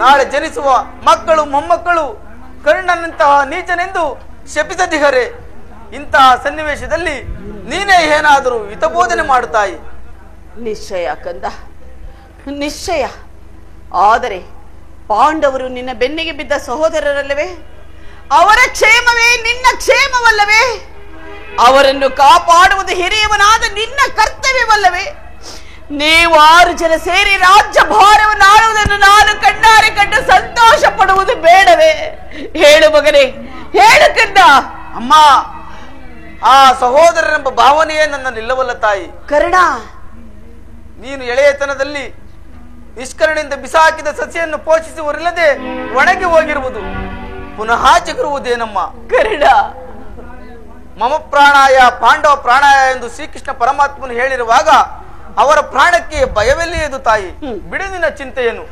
ನಾಳೆ ಜನಿಸುವ ಮಕ್ಕಳು ಮೊಮ್ಮಕ್ಕಳು ಕರ್ಣನಂತಹ ನೀಚನೆಂದು ಶಪಿಸದಿಹರೆ. ಇಂತಹ ಸನ್ನಿವೇಶದಲ್ಲಿ ನೀನೇ ಏನಾದರೂ ಹಿತಬೋಧನೆ ಮಾಡುತ್ತಾಯಿ.
ನಿಶ್ಚಯ ಕಂದ, ನಿಶ್ಚಯ. ಆದರೆ ಪಾಂಡವರು ನಿನ್ನ ಬೆನ್ನಿಗೆ ಬಿದ್ದ ಸಹೋದರರಲ್ಲವೇ? ಅವರ ಕ್ಷೇಮವೇ ನಿನ್ನ ಕ್ಷೇಮವಲ್ಲವೇ? ಅವರನ್ನು ಕಾಪಾಡುವುದು ಹಿರಿಯವನಾದ ನಿನ್ನ ಕರ್ತವ್ಯವಲ್ಲವೇ? ನೀವು 6 ಜನ ಸೇರಿ ರಾಜ್ಯ ಭಾರವನ್ನು ಆಳುವುದನ್ನು ನಾನು ಕಣ್ಣಾರೆ ಕಂಡು ಸಂತೋಷ ಪಡುವುದು ಬೇಡವೇ? ಹೇಳು ಮಗನೇ, ಹೇಳು ಕಂದ.
ಅಮ್ಮ, ಆ ಸಹೋದರನೆಂಬ ಭಾವನೆಯೇ ನನ್ನಲ್ಲಿಲ್ಲವಲ್ಲ ತಾಯಿ.
ಕರ್ಣ,
ನೀನು ಎಳೆಯತನದಲ್ಲಿ ನಿಷ್ಕರಣೆಯಿಂದ ಬಿಸಾಕಿದ ಸಸಿಯನ್ನು ಪೋಷಿಸುವರಿಲ್ಲದೆ ಒಣಗಿ ಹೋಗಿರುವುದು ಪುನಃ ಚಿಗುರುವುದೇನಮ್ಮ?
ಕರ್ಣ,
ಮಮ ಪ್ರಾಣಾಯ ಪಾಂಡವ ಪ್ರಾಣಾಯ ಎಂದು ಶ್ರೀಕೃಷ್ಣ ಪರಮಾತ್ಮನು ಹೇಳಿರುವಾಗ ಅವರ ಪ್ರಾಣಕ್ಕೆ ಭಯವೆಲ್ಲಿಯದು ತಾಯಿ. ಬಿಡು ನಿನ್ನ ಚಿಂತೆಯನ್ನು.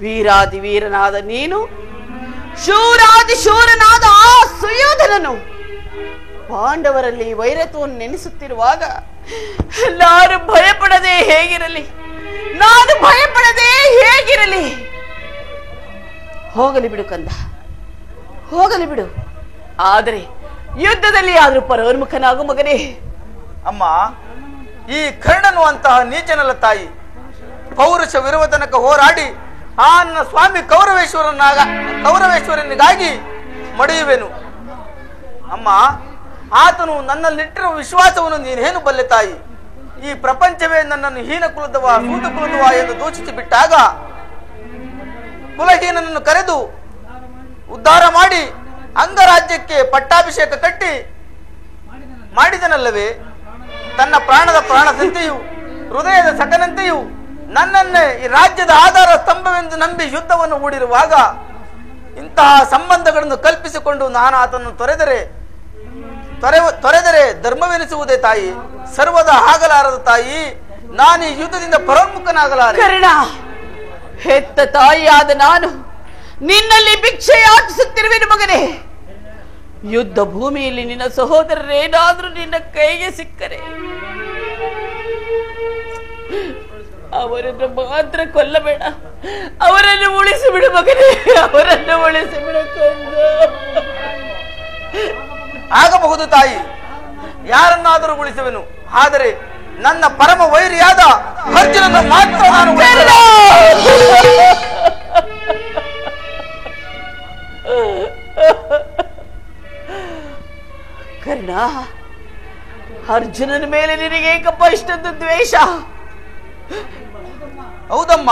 ವೀರಾದಿ ವೀರನಾದ ನೀನು, ಶೂರಾದಿ ಶೂರನಾದ ಆ ಸುಯೋಧನನು ಪಾಂಡವರಲ್ಲಿ ವೈರತ್ವವನ್ನು ನೆನೆಸುತ್ತಿರುವಾಗ ನಾನು ಭಯಪಡದೆ ಹೇಗಿರಲಿ? ಹೋಗಲಿ ಬಿಡು ಕಂದ, ಹೋಗಲಿ ಬಿಡು. ಆದರೆ ಯುದ್ಧದಲ್ಲಿ ಆದ್ರೂ ಪರೋನ್ಮುಖನಾಗು ಮಗನೇ.
ಅಮ್ಮ, ಈ ಕರ್ಣನು ಅಂತಹ ನೀಚನಲ್ಲ ತಾಯಿ. ಪೌರುಷವಿರುವ ತನಕ ಹೋರಾಡಿ ಆ ನನ್ನ ಸ್ವಾಮಿ ಕೌರವೇಶ್ವರನಿಗಾಗಿ ಮಡಿಯುವೆನು. ಅಮ್ಮ, ಆತನು ನನ್ನಲ್ಲಿಟ್ಟಿರುವ ವಿಶ್ವಾಸವನ್ನು ನೀನೇನು ಬಲ್ಲೆ ತಾಯಿ. ಈ ಪ್ರಪಂಚವೇ ನನ್ನನ್ನು ಹೀನ ಕುಲದವ ಸೂತ ಕುಲದವ ಎಂದು ದೂಷಿಸಿ ಬಿಟ್ಟಾಗ ಕುಲಹೀನನನ್ನು ಕರೆದು ಉದ್ಧಾರ ಮಾಡಿ ಅಂಗರಾಜ್ಯಕ್ಕೆ ಪಟ್ಟಾಭಿಷೇಕ ಕಟ್ಟಿ ಮಾಡಿದನಲ್ಲವೇ? ತನ್ನ ಪ್ರಾಣದ ಪ್ರಾಣದಂತೆಯೂ ಹೃದಯದ ಸಕನಂತೆಯೂ ನನ್ನನ್ನೇ ಈ ರಾಜ್ಯದ ಆಧಾರ ಸ್ತಂಭವೆಂದು ನಂಬಿ ಯುದ್ಧವನ್ನು ಹೂಡಿರುವಾಗ ಇಂತಹ ಸಂಬಂಧಗಳನ್ನು ಕಲ್ಪಿಸಿಕೊಂಡು ನಾನು ಆತನನ್ನು ತೊರೆದರೆ ಧರ್ಮವೆನಿಸುವುದೇ ತಾಯಿ? ಸರ್ವದ ಆಗಲಾರದ ತಾಯಿ. ನಾನು ಈ ಯುದ್ಧದಿಂದ ಪರೋನ್ಮುಖನಾಗಲಾರೆ.
ಕರ್ಣ, ಹೆತ್ತ ತಾಯಿಯಾದ ನಾನು ನಿನ್ನಲ್ಲಿ ಭಿಕ್ಷೆ ಯಾಚಿಸುತ್ತಿರುವೆನು ಮಗನೇ. ಯುದ್ಧ ಭೂಮಿಯಲ್ಲಿ ನಿನ್ನ ಸಹೋದರರೇನಾದ್ರೂ ನಿನ್ನ ಕೈಗೆ ಸಿಕ್ಕರೆ ಅವರನ್ನು ಮಾತ್ರ ಕೊಲ್ಲಬೇಡ, ಅವರನ್ನು ಉಳಿಸಿಬಿಡು ಮಗನೇ, ಅವರನ್ನು ಉಳಿಸಿಬಿಡು.
ಆಗಬಹುದು ತಾಯಿ, ಯಾರನ್ನಾದರೂ ಉಳಿಸುವೆನು. ಆದರೆ ನನ್ನ ಪರಮ ವೈರಿಯಾದ ಅರ್ಜುನನ ಮಾತ್ರ ನಾನು
ಕರ್ಣ, ಅರ್ಜುನನ ಮೇಲೆ ನಿನಗೆ ಏಕಪ್ಪ ಇಷ್ಟೊಂದು ದ್ವೇಷ?
ಹೌದಮ್ಮ,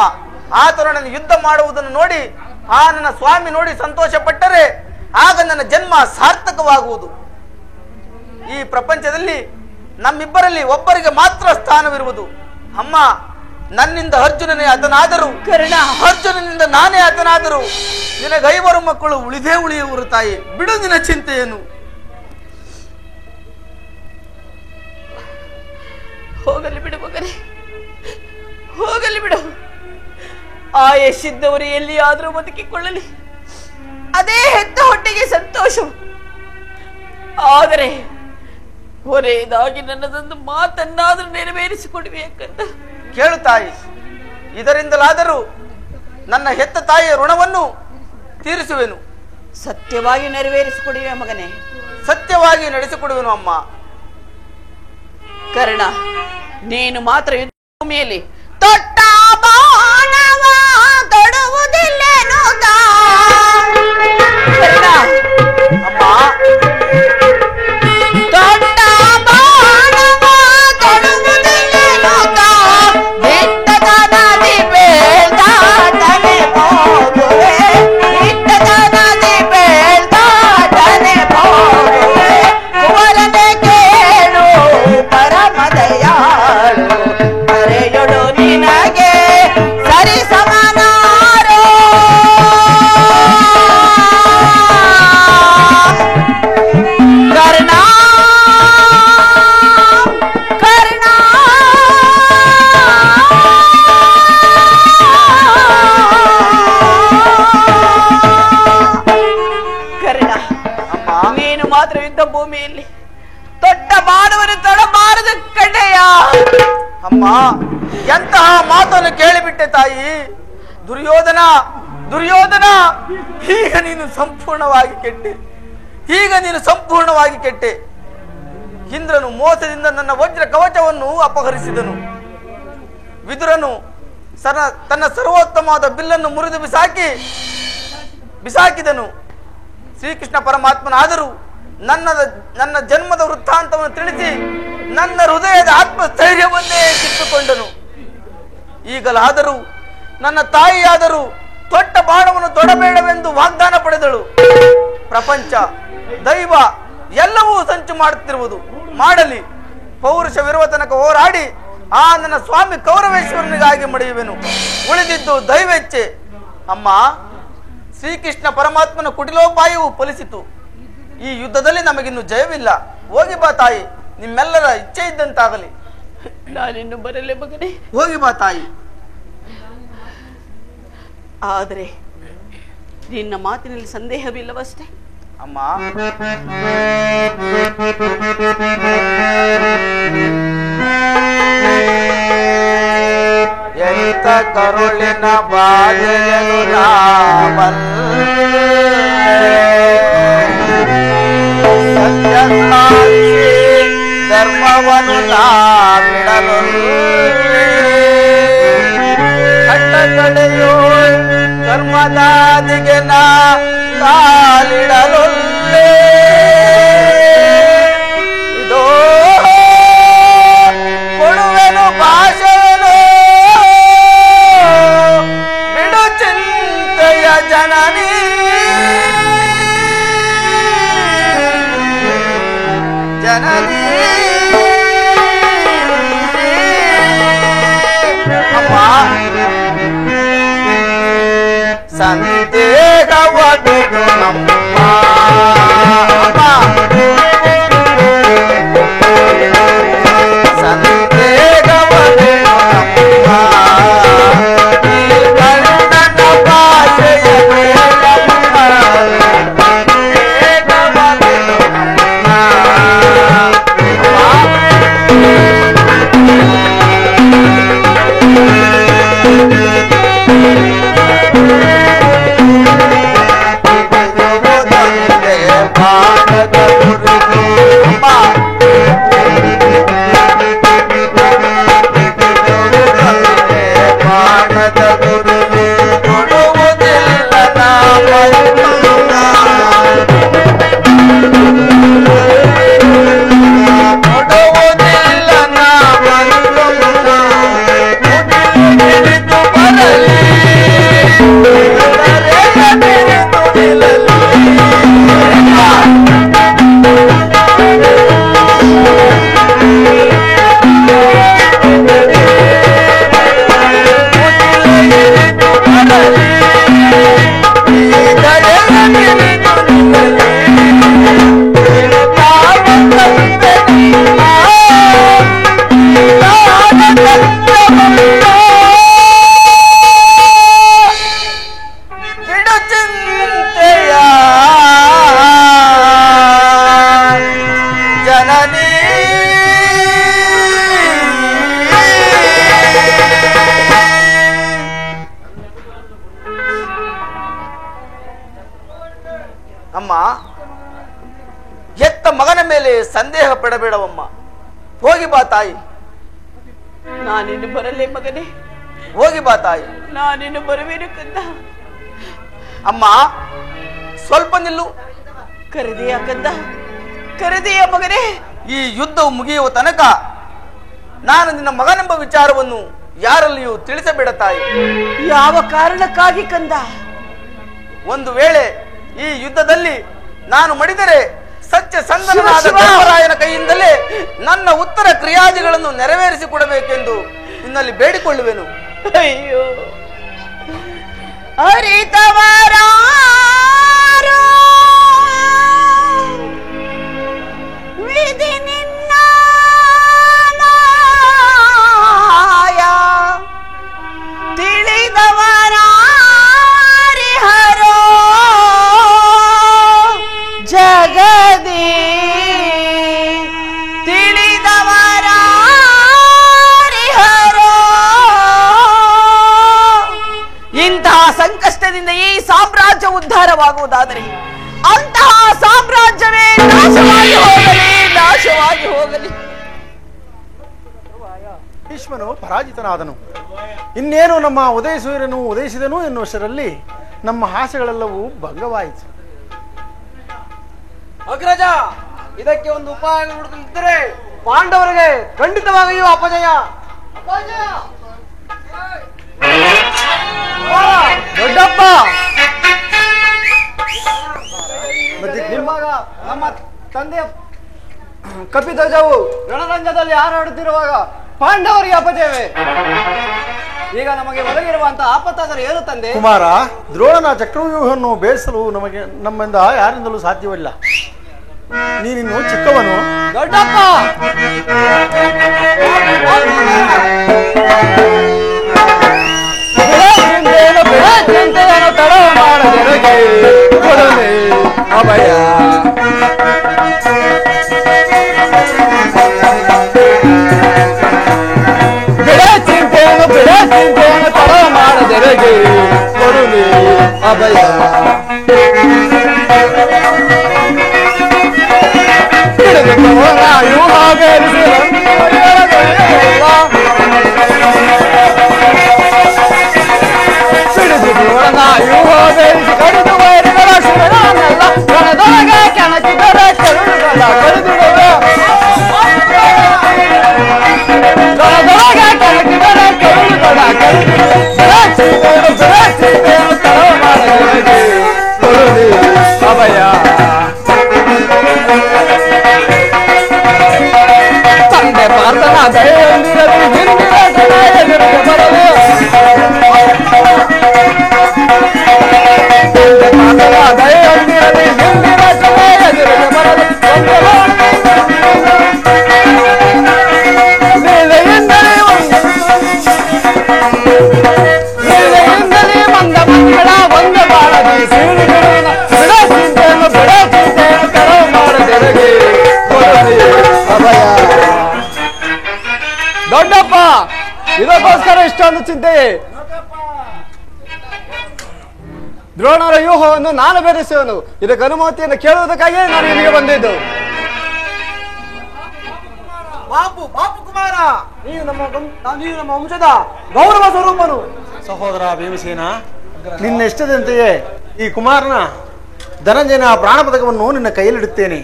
ಆತನು ನನ್ನ ಯುದ್ಧ ಮಾಡುವುದನ್ನು ನೋಡಿ ಆ ನನ್ನ ಸ್ವಾಮಿ ನೋಡಿ ಸಂತೋಷ ಪಟ್ಟರೆ ಆಗ ನನ್ನ ಜನ್ಮ ಸಾರ್ಥಕವಾಗುವುದು. ಈ ಪ್ರಪಂಚದಲ್ಲಿ ನಮ್ಮಿಬ್ಬರಲ್ಲಿ ಒಬ್ಬರಿಗೆ ಮಾತ್ರ ಸ್ಥಾನವಿರುವುದು. ಅಮ್ಮ, ನನ್ನಿಂದ ಅರ್ಜುನನೇ ಹತನಾದರು, ಅರ್ಜುನನಿಂದ ನಾನೇ ಹತನಾದರು ನಿನಗೆ 5 ಮಕ್ಕಳು ಉಳಿದೇ ಉಳಿಯುವರು ತಾಯಿ. ಬಿಡು ನಿನ್ನ ಚಿಂತೆಯನ್ನು.
ಹೋಗಲಿ ಬಿಡು ಮಗನೇ, ಹೋಗಲಿ ಬಿಡು. ಆಯಸ್ಸಿದ್ದವರು ಎಲ್ಲಿಯಾದರೂ ಬದುಕಿಕೊಳ್ಳಲಿ, ಅದೇ ಹೆತ್ತ ಹೊಟ್ಟೆಗೆ ಸಂತೋಷ. ಆದರೆ ಕೊನೆಯದಾಗಿ ನನ್ನದೊಂದು ಮಾತನ್ನಾದರೂ ನೆರವೇರಿಸಿಕೊಡುವೆ ಅಕ್ಕಂದ.
ಕೇಳು ತಾಯಿ, ಇದರಿಂದಲಾದರೂ ನನ್ನ ಹೆತ್ತ ತಾಯಿಯ ಋಣವನ್ನು ತೀರಿಸುವೆನು.
ಸತ್ಯವಾಗಿ ನೆರವೇರಿಸಿಕೊಡುವೆ ಮಗನೇ,
ಸತ್ಯವಾಗಿ ನಡೆಸಿಕೊಡುವೆನು ಅಮ್ಮ.
ಕರ್ಣ, ನೀನು ಮಾತ್ರ ಯುದ್ಧ ಭೂಮಿಯಲ್ಲಿ ತೊಟ್ಟ ಬಾಣವ ತೊಡುವುದಿಲ್ಲೇನು ಕರ್ಣ?
ಅಮ್ಮ,
ತೊಟ್ಟ ಬಾಣವ ತೊಡುವುದಿಲ್ಲೇನು ಬೆಟ್ಟದ ನದಿ ಬೇಳ್ದಾಟನೆ ಹೋಗುವೆ, ಬೆಟ್ಟದ ನದಿ ಬೇಳ್ದಾಟನೆ ಹೋಗುವೆ. ಕುವರನೆ ಕೇಳು ಪರಮದಯಾಳು, ಕರೆಯೊಡು ನಿನಗೆ ಸರಿ ಸಮನಾರೋ. ಕರ್ಣ, ಕರ್ಣ, ಕರ್ಣ, ನೀನು ಮಾತ್ರ ಯುದ್ಧ ಭೂಮಿಯಲ್ಲಿ ತೊಟ್ಟ ಬಾಣವನ್ನು ತೊಡಬಾರದು ಕಡೆಯ.
ಅಮ್ಮ, ಎಂತಹ ಮಾತನ್ನು ಕೇಳಿಬಿಟ್ಟೆ ತಾಯಿ. ದುರ್ಯೋಧನ, ದುರ್ಯೋಧನ, ಈಗ ನೀನು ಸಂಪೂರ್ಣವಾಗಿ ಕೆಟ್ಟೆ, ಈಗ ನೀನು ಸಂಪೂರ್ಣವಾಗಿ ಕೆಟ್ಟೆ. ಇಂದ್ರನು ಮೋಸದಿಂದ ನನ್ನ ವಜ್ರ ಕವಚವನ್ನು ಅಪಹರಿಸಿದನು. ವಿದುರನು ತನ್ನ ಸರ್ವೋತ್ತಮವಾದ ಬಿಲ್ಲನ್ನು ಮುರಿದು ಬಿಸಾಕಿದನು. ಶ್ರೀಕೃಷ್ಣ ಪರಮಾತ್ಮನಾದರೂ ನನ್ನ ಜನ್ಮದ ವೃತ್ತಾಂತವನ್ನು ತಿಳಿಸಿ ನನ್ನ ಹೃದಯದ ಆತ್ಮಸ್ಥೈರ್ಯವನ್ನೇ ಕಿತ್ತುಕೊಂಡನು. ಈಗಲಾದರೂ ನನ್ನ ತಾಯಿಯಾದರೂ ತೊಟ್ಟ ಬಾಣವನ್ನು ತೊಡಬೇಡವೆಂದು ವಾಗ್ದಾನ ಪಡೆದಳು. ಪ್ರಪಂಚ, ದೈವ ಎಲ್ಲವೂ ಸಂಚು ಮಾಡುತ್ತಿರುವುದು. ಮಾಡಲಿ, ಪೌರುಷವಿರುವ ತನಕ ಹೋರಾಡಿ ಆ ನನ್ನ ಸ್ವಾಮಿ ಕೌರವೇಶ್ವರನಿಗಾಗಿ ಮಡಿಯುವೆನು. ಉಳಿದಿದ್ದು ದೈವೇಚ್ಛೆ. ಅಮ್ಮ, ಶ್ರೀಕೃಷ್ಣ ಪರಮಾತ್ಮನ ಕುಟಿಲೋಪಾಯವು ಫಲಿಸಿತು. ಈ ಯುದ್ಧದಲ್ಲಿ ನಮಗಿನ್ನು ಜಯವಿಲ್ಲ. ಹೋಗಿ ಬಾ ತಾಯಿ, ನಿಮ್ಮೆಲ್ಲರ ಇಚ್ಛೆ ಇದ್ದಂತಾಗಲಿ.
ನಾನಿನ್ನು ಬರಲೇ ಮಗನೇ.
ಹೋಗಿ ಬಾ ತಾಯಿ.
ಆದರೆ ನಿನ್ನ ಮಾತಿನಲ್ಲಿ ಸಂದೇಹವಿಲ್ಲವಷ್ಟೇ.
ಅಮ್ಮ, ಎಂತ ಕರುಳಿನ ಬಾಧೆಯನ್ನು ಸತ್ಯ ಸಾಕ್ಷಿ ಧರ್ಮವನ್ನು ಬಿಡಲು ಕಟ್ಟ ಕಡೆಯೋ ಧರ್ಮದಾದಿಗೆ ಕಾಲಿಡಲು ಇದೋ ಕೊಡುವೆನು ಭಾಷೆನು ಬಿಡು ಚಿಂತೆಯ ಜನನಿ ಜನನಿ ಅಮ್ಮ ಸಂದೇಹವ ಬಿಡು ನಮ್ಮ ಸಂದೇಹವ ಬಿಡು ನಮ್ಮ ಈ ಕನ್ನಡ ಭಾಷೆಯ ಸಂದೇಹವ ಬಿಡು ನಮ್ಮ ಅಮ್ಮ, ಹೆತ್ತ ಮಗನ ಮೇಲೆ ಸಂದೇಹ ಪಡಬೇಡವಮ್ಮ. ಹೋಗಿ ಬಾ ತಾಯಿ.
ನಾನಿನ್ನು ಬರಲೇ ಮಗನೇ.
ಹೋಗಿ ಬಾ ತಾಯಿ.
ನಾನಿನ್ನು ಬರುವೇನು ಕಂದ.
ಅಮ್ಮ, ಸ್ವಲ್ಪ ನಿಲ್ಲು.
ಕರೆದೆಯ ಕಂದ, ಕರೆದೆಯ ಮಗನೇ.
ಈ ಯುದ್ಧವು ಮುಗಿಯುವ ತನಕ ನಾನು ನಿನ್ನ ಮಗನೆಂಬ ವಿಚಾರವನ್ನು ಯಾರಲ್ಲಿಯೂ ತಿಳಿಸಬೇಡ ತಾಯಿ.
ಯಾವ ಕಾರಣಕ್ಕಾಗಿ ಕಂದ?
ಒಂದು ವೇಳೆ ಈ ಯುದ್ಧದಲ್ಲಿ ನಾನು ಮಡಿದರೆ ಸತ್ಯ ಸಂದನಾದ
ಶಿವ.
ಧರ್ಮರಾಯನ ಕೈಯಿಂದಲೇ ನನ್ನ ಉತ್ತರ ಕ್ರಿಯಾದಿಗಳನ್ನು ನೆರವೇರಿಸಿಕೊಡಬೇಕೆಂದು ನಿನ್ನಲ್ಲಿ ಬೇಡಿಕೊಳ್ಳುವೆನು.
ಅಯ್ಯೋ, ಅರಿತವರಾರು ವಿಧಿ ನಿನ್ನ ಮಾಯ ತಿಳಿದವರಾರಿಹರೋ ಜಗದಿ ತಿಳಿದವರಾರಿಹರೋ. ಇಂತಹ ಸಂಕಷ್ಟದಿಂದ ಈ ಸಾಮ್ರಾಜ್ಯ ಉದ್ಧಾರವಾಗುವುದಾದರೆ ಅಂತಹ ಸಾಮ್ರಾಜ್ಯವೇ ನಾಶವಾಗಿ ಹೋಗಲಿ, ನಾಶವಾಗಿ ಹೋಗಲಿ.
ಭೀಷ್ಮನು ಪರಾಜಿತನಾದನು. ಇನ್ನೇನು ನಮ್ಮ ಉದಯಸೂರ್ಯನು ಉದಯಿಸಿದನು ಎನ್ನುವಷ್ಟರಲ್ಲಿ ನಮ್ಮ ಆಸೆಗಳೆಲ್ಲವೂ ಭಂಗವಾಯಿತು.
ಅಗ್ರಜ, ಇದಕ್ಕೆ ಒಂದು ಉಪಾಯ ಹುಡುಕಿದ್ದರೆ ಪಾಂಡವರಿಗೆ ಖಂಡಿತವಾಗಿಯೂ ಅಪಜಯ. ದೊಡ್ಡಪ್ಪ, ನಮ್ಮ ತಂದೆಯ ಕಪಿಧ್ವಜವು ರಣರಂಗದಲ್ಲಿ ಹಾರಾಡುತ್ತಿರುವಾಗ ಪಾಂಡವರಿಗೆ ಅಪಜಯವೇ? ಈಗ ನಮಗೆ ಒದಗಿರುವಂತಹ ಆಪತ್ತಾದರೆ ಏನು ತಂದೆ?
ಕುಮಾರ, ದ್ರೋಣನ ಚಕ್ರವ್ಯೂಹವನ್ನು ಬೇಯಿಸಲು ನಮ್ಮಿಂದ ಯಾರಿಂದಲೂ ಸಾಧ್ಯವಿಲ್ಲ. ನೀನಿನ್ನು ಚಿಕ್ಕವನು.
ದೊಡ್ಡಪ್ಪ ಚಿಂತೆಯನ್ನು ತಡ ಮಾಡದಿರಗೆ ಕೊಡಲಿ ಅಭಯ. ಬಿಡ ಚಿಂತೆಯನ್ನು ತಡ ಮಾಡದಿರಗೆ ಕೊಡಲಿ ಅಭಯ. ತಂದೆ ಪ್ರಾರ್ಥನಾ ದಯೆಯೊಂದಿರಲಿ ಹಿಂದಿನ ಎದುರಿಗೆ ಬರಲು. ತಂದೆ ಪ್ರಾರ್ಥನಾ ದಯೆಯೊಂದಿರಲಿ ಹಿಂದಿನ ಎದುರಿಗೆ ಬರಲು. ನೀಲೆಯಿಂದಲೇ ಮಂದ ಮಂಗಳ ಒಂದು ಬಾಳದಿ ಸೀಳುಗಳನ್ನು ಬಿಡ ಚಿಂತೆಯನ್ನು ಕರವು ಮಾಡದಿರಗೆ ಕೊಡಲಿ ಅಭಯ. ದೊಡ್ಡಪ್ಪ ಇದಕ್ಕೋಸ್ಕರ ಇಷ್ಟೊಂದು ಚಿಂತೆ. ದ್ರೋಣರ ವ್ಯೂಹವನ್ನು ನಾನು ಬೆರೆಸುವನು. ಇದಕ್ಕೆ ಅನುಮತಿಯನ್ನು ಕೇಳುವುದಕ್ಕಾಗಿಯೇ ನಾನು ಇಲ್ಲಿಗೆ ಬಂದಿದ್ದು.
ಬಾಪು ಕುಮಾರ, ನೀನು ನಮ್ಮ ವಂಶದ ಗೌರವ ಸ್ವರೂಪನು. ಸಹೋದರ ಭೀಮಸೇನ, ನಿನ್ನ ಇಷ್ಟದಂತೆಯೇ ಈ ಕುಮಾರನ ಧನಂಜಯನ ಪ್ರಾಣ ಪದಕವನ್ನು ನಿನ್ನ ಕೈಯಲ್ಲಿಡುತ್ತೇನೆ.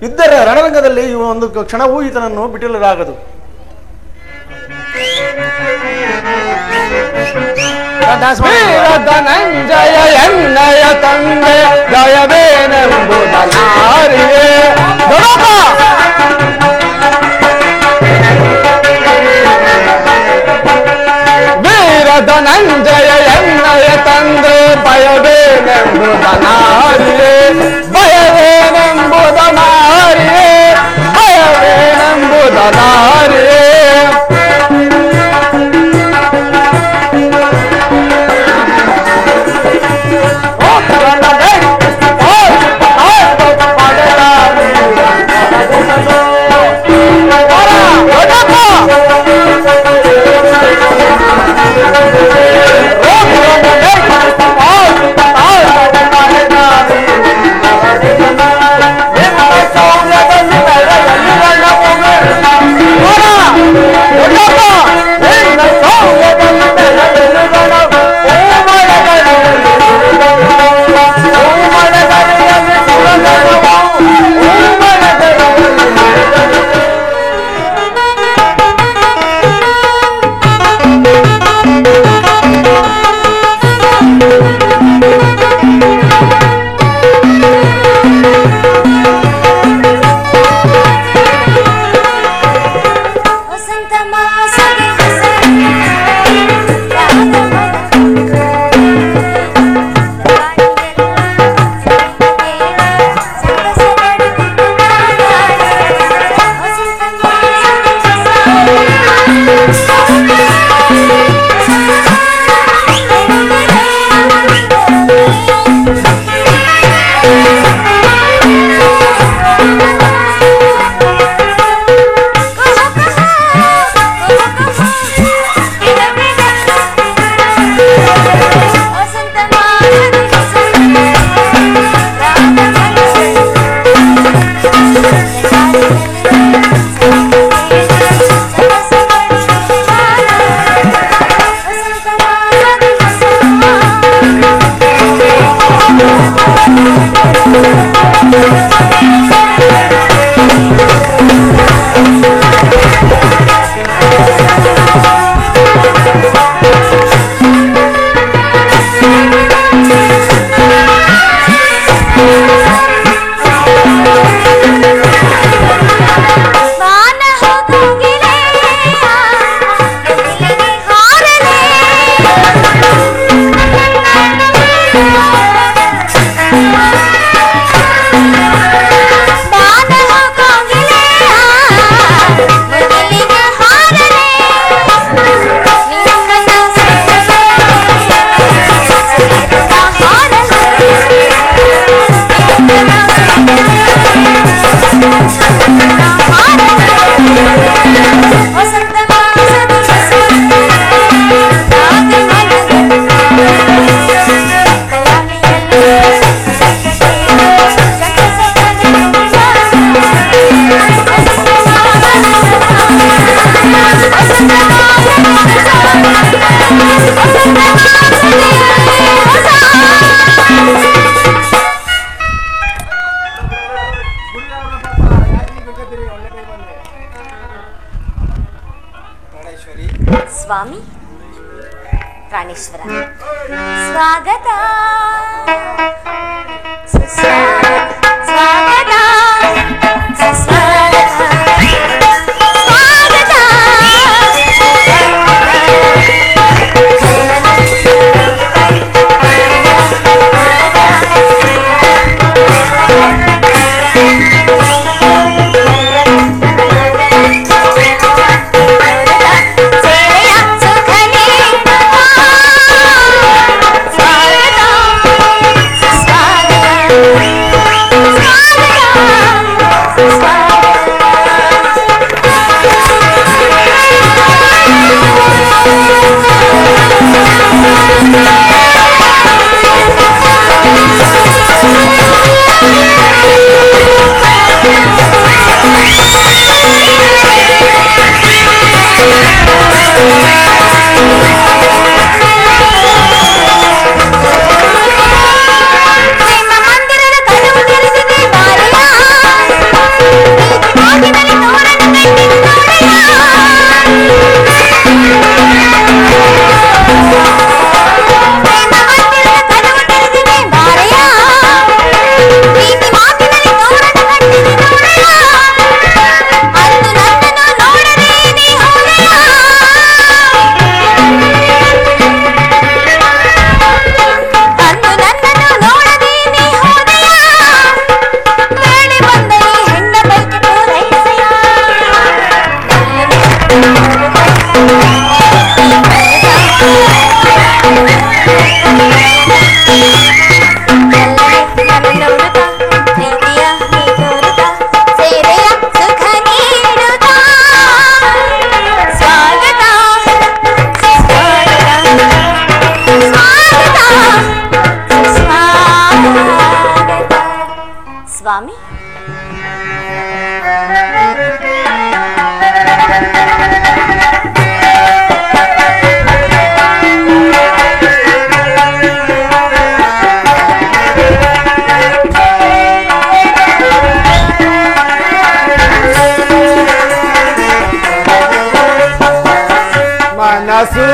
ಯುದ್ಧರ ರಣರಂಗದಲ್ಲಿ ಈ ಒಂದು ಕ್ಷಣವೂ ಈತನನ್ನು ಬಿಟ್ಟಿರಲಾಗದು.
ಧನಂಜಯ ಎನ್ನಯ ತಂದೆ ಜಯವೇನೆಂಬುದನಾರಿಯೇ. ವೀರ ಧನಂಜಯ ಎನ್ನಯ ತಂದೆ ಭಯವೇನೆಂಬುದನಾರಿಯೇ. ಭಯವೇನೆಂಬುದನಾರಿಯೇ. ಭಯವೇನೆಂಬುದನಾರಿಯೇ.
ಸ್ವಾಮಿ ಪ್ರಾಣೇಶ್ವರ ಸ್ವಾಗತ ಸ್ವಾಗತ ಸ್ವಾಮಿ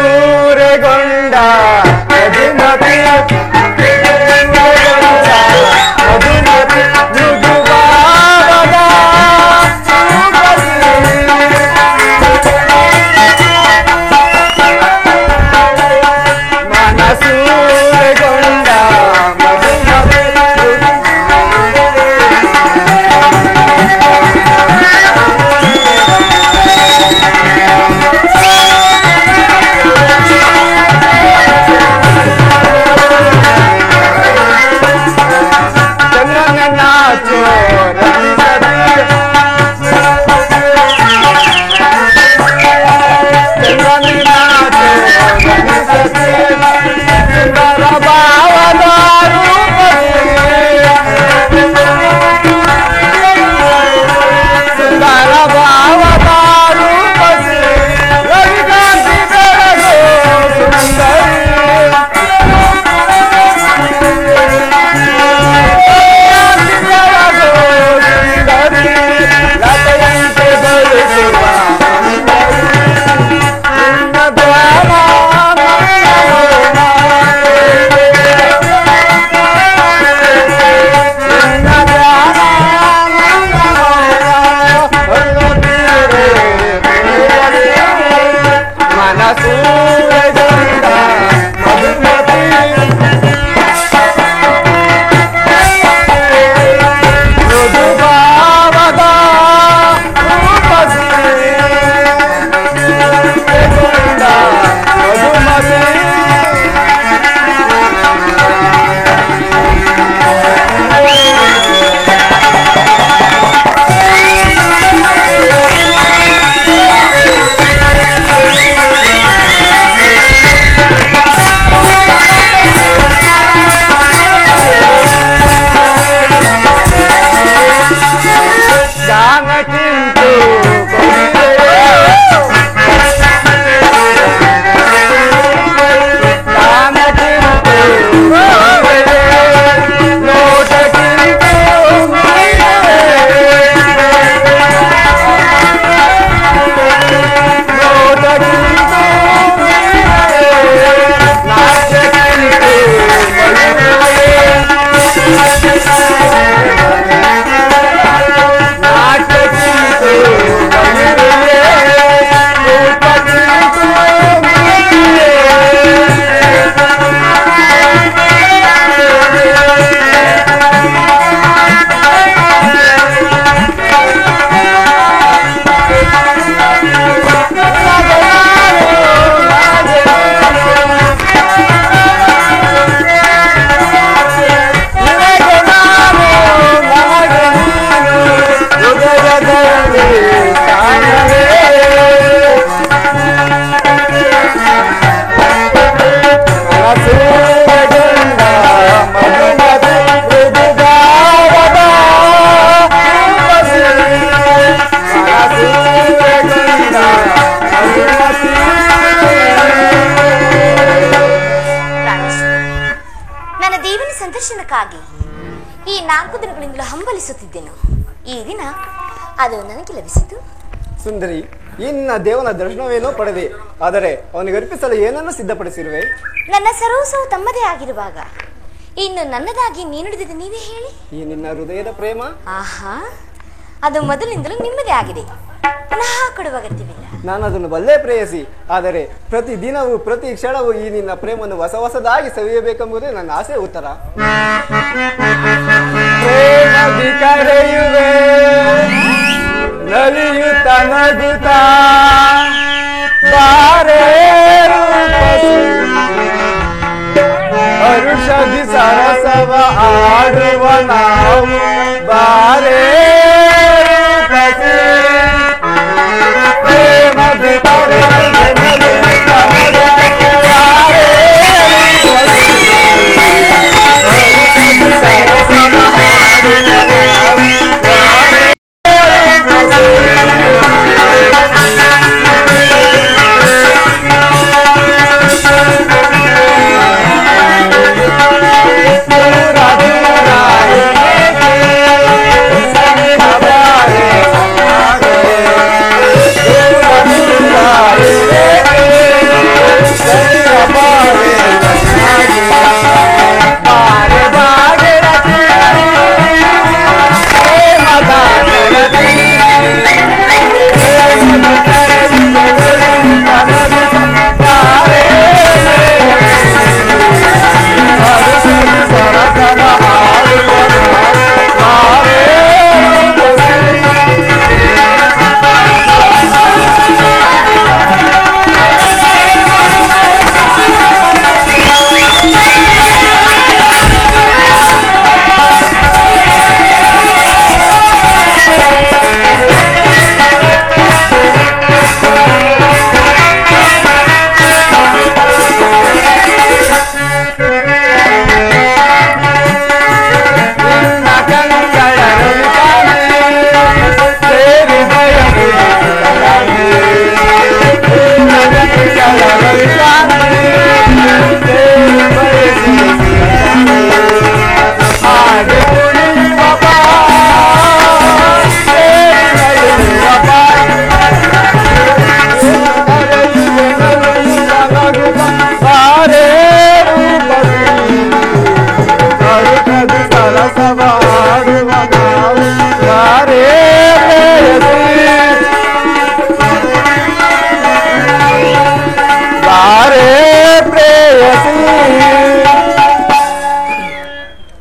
ಮನಸೂರೆಗೊಂಡ ಮಧುಮತಿ ಮೃದುಭಾವದ ಮನಸೂರೆಗೊಂಡ ಮಧುಮತಿ
ದಿನಗಳಿಂದಲೂ ಹಂಬಲಿಸುತ್ತಿದ್ದೆನು. ಈ ದಿನ ಅದು ನನಗೆ ಲಭಿಸಿತು.
ಸುಂದರಿ, ಈ ನಿನ್ನ ದೇವನ ದರ್ಶನವೇನೋ ಪಡೆದೆ, ಆದರೆ ಅವನಿಗೆ ಅರ್ಪಿಸಲು ಏನನ್ನು ಸಿದ್ಧಪಡಿಸಿರುವೆ?
ನನ್ನ ಸರ್ವಸ್ವವು ತಮ್ಮದೇ ಆಗಿರುವಾಗ ಇನ್ನು ನನ್ನದಾಗಿ ನೀನು ನುಡಿದಿದೆ ನೀವೇ ಹೇಳಿ.
ಈ ನಿನ್ನ ಹೃದಯದ ಪ್ರೇಮ
ಆಹಾ, ಅದು ಮೊದಲಿನಿಂದಲೂ ನಿಮ್ಮದೇ ಆಗಿದೆ, ಪುನಃ ಕೊಡುವ ಅಗತ್ಯವಿಲ್ಲ.
ನಾನು ಅದನ್ನು ಬಲ್ಲೆ ಪ್ರೇಯಸಿ, ಆದರೆ ಪ್ರತಿ ದಿನವೂ ಪ್ರತಿ ಕ್ಷಣವೂ ಈ ನಿನ್ನ ಪ್ರೇಮವನ್ನು ಹೊಸ ಹೊಸದಾಗಿ ಸವಿಯಬೇಕೆಂಬುದೇ ನನ್ನ ಆಸೆ ಉತ್ತರ. ಪ್ರೇಮದಿ ಕರೆಯುವೆ ನಲಿಯುತ್ತ ನಗುತ್ತಾ ಬಾರೆ ಹರುಷದಿ ಸರಸವ ಆಡುವ ನಾವು ಬಾರೆ ಪ್ರೇಮದಿ ಕರೆಯುವೆ ನಲಿಯುತ್ತ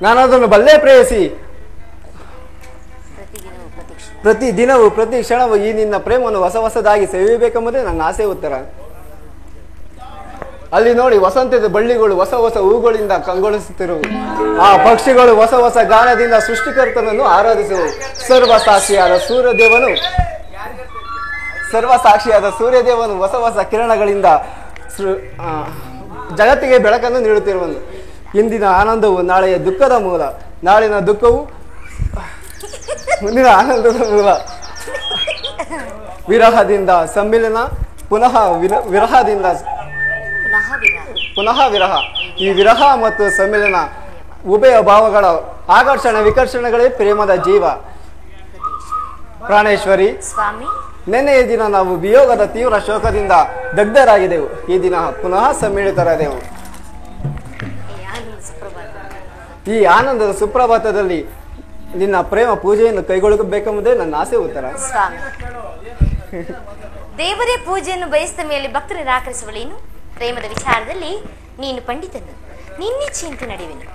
ನಾನು ಅದನ್ನು ಬಲ್ಲೆ ಪ್ರೇಯಸಿ. ಪ್ರತಿ ದಿನವೂ ಪ್ರತಿ ಕ್ಷಣವೂ ಈ ನಿನ್ನ ಪ್ರೇಮವನ್ನು ಹೊಸ ಹೊಸದಾಗಿ ಸವಿಯಬೇಕೆಂಬುದೇ ನನ್ನ ಆಸೆ ಉತ್ತರ. ಅಲ್ಲಿ ನೋಡಿ, ವಸಂತದ ಬಳ್ಳಿಗಳು ಹೊಸ ಹೊಸ ಹೂಗಳಿಂದ ಕಂಗೊಳಿಸುತ್ತಿರುವು. ಆ ಪಕ್ಷಿಗಳು ಹೊಸ ಹೊಸ ಗಾನದಿಂದ ಸೃಷ್ಟಿಕರ್ತನನ್ನು ಆರಾಧಿಸುವು. ಸರ್ವಸಾಕ್ಷಿಯಾದ ಸೂರ್ಯದೇವನು ಹೊಸ ಹೊಸ ಕಿರಣಗಳಿಂದ ಜಗತ್ತಿಗೆ ಬೆಳಕನ್ನು ನೀಡುತ್ತಿರುವನು. ಇಂದಿನ ಆನಂದವು ನಾಳೆಯ ದುಃಖದ ಮೂಲ, ನಾಳಿನ ದುಃಖವು ಮುಂದಿನ ಆನಂದದ ಮೂಲ. ವಿರಹದಿಂದ ಸಮ್ಮಿಲನ, ಪುನಃ ವಿರಹದಿಂದ ಪುನಃ ವಿರಹ. ಈ ವಿರಹ ಮತ್ತು ಸಮ್ಮಿಲನ ಉಭಯ ಭಾವಗಳ ಆಕರ್ಷಣೆ ವಿಕರ್ಷಣೆಗಳೇ ಪ್ರೇಮದ ಜೀವ. ಪ್ರಾಣೇಶ್ವರಿ
ಸ್ವಾಮಿ,
ನಿನ್ನೆಯ ದಿನ ನಾವು ವಿಯೋಗದ ತೀವ್ರ ಶೋಕದಿಂದ ದಗ್ಧರಾಗಿದ್ದೆವು. ಈ ದಿನ ಪುನಃ ಸಮ್ಮಿಳಿತರಾದೆವು. ಈ ಆನಂದದ ಸುಪ್ರಭಾತದಲ್ಲಿ ನಿನ್ನ ಪ್ರೇಮ ಪೂಜೆಯನ್ನು ಕೈಗೊಳ್ಳಬೇಕೆಂಬುದೇ ನನ್ನ ಆಸೆ ಉತ್ತರ.
ಸ್ವಾಮಿ, ದೇವರೇ ಪೂಜೆಯನ್ನು ಬಯಸಿದ ಮೇಲೆ ಭಕ್ತರು ನಿರಾಕರಿಸುವಳೇನು? ಪ್ರೇಮದ ವಿಚಾರದಲ್ಲಿ ನೀನು ಪಂಡಿತನು, ನಿನ್ನಿಚ್ಛೆಯಂತೆ ನಡೆಯುವೆನು.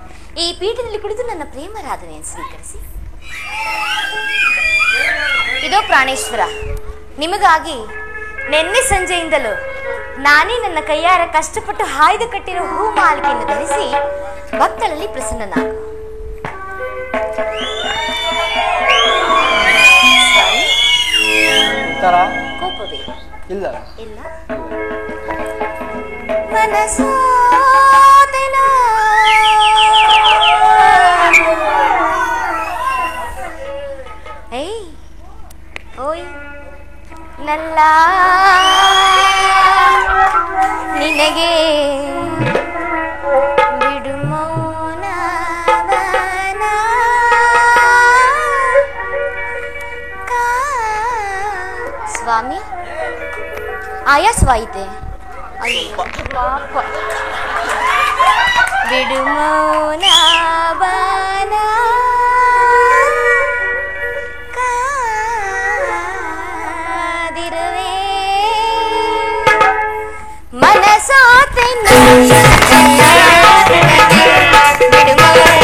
ಈ ಪೀಠದಲ್ಲಿ ಕುಳಿತು ನನ್ನ ಪ್ರೇಮರಾಧನೆಯನ್ನು ಸ್ವೀಕರಿಸಿ. ಇದೋ ಪ್ರಾಣೇಶ್ವರ, ನಿಮಗಾಗಿ ನಿನ್ನೆ ಸಂಜೆಯಿಂದಲೂ ನಾನೇ ನನ್ನ ಕೈಯಾರ ಕಷ್ಟಪಟ್ಟು ಹಾಯ್ದು ಕಟ್ಟಿರೋ ಹೂ ಮಾಲಿಕೆಯನ್ನು ಧರಿಸಿ ಭಕ್ತರಲ್ಲಿ ಪ್ರಸನ್ನನಾಗು. ಕೋಪವೇ
ಇಲ್ಲ
ಇಲ್ಲ. ಮನಸೋದೆನ ಏಯ್ ಓಯ್ ನಲ್ಲ ನಿನಗೆ ಬಿಡು ಮೌನವನ ಸ್ವಾಮಿ ಆಯಾಸವಾಯಿತೆ? ಅಯ್ಯೋ ಪಾಪ. ಬಿಡು ಮೌನ ಬಾನ ಕಾದಿರುವೆ ಮನಸೋತೆ ಬಿಡು ಮೌನ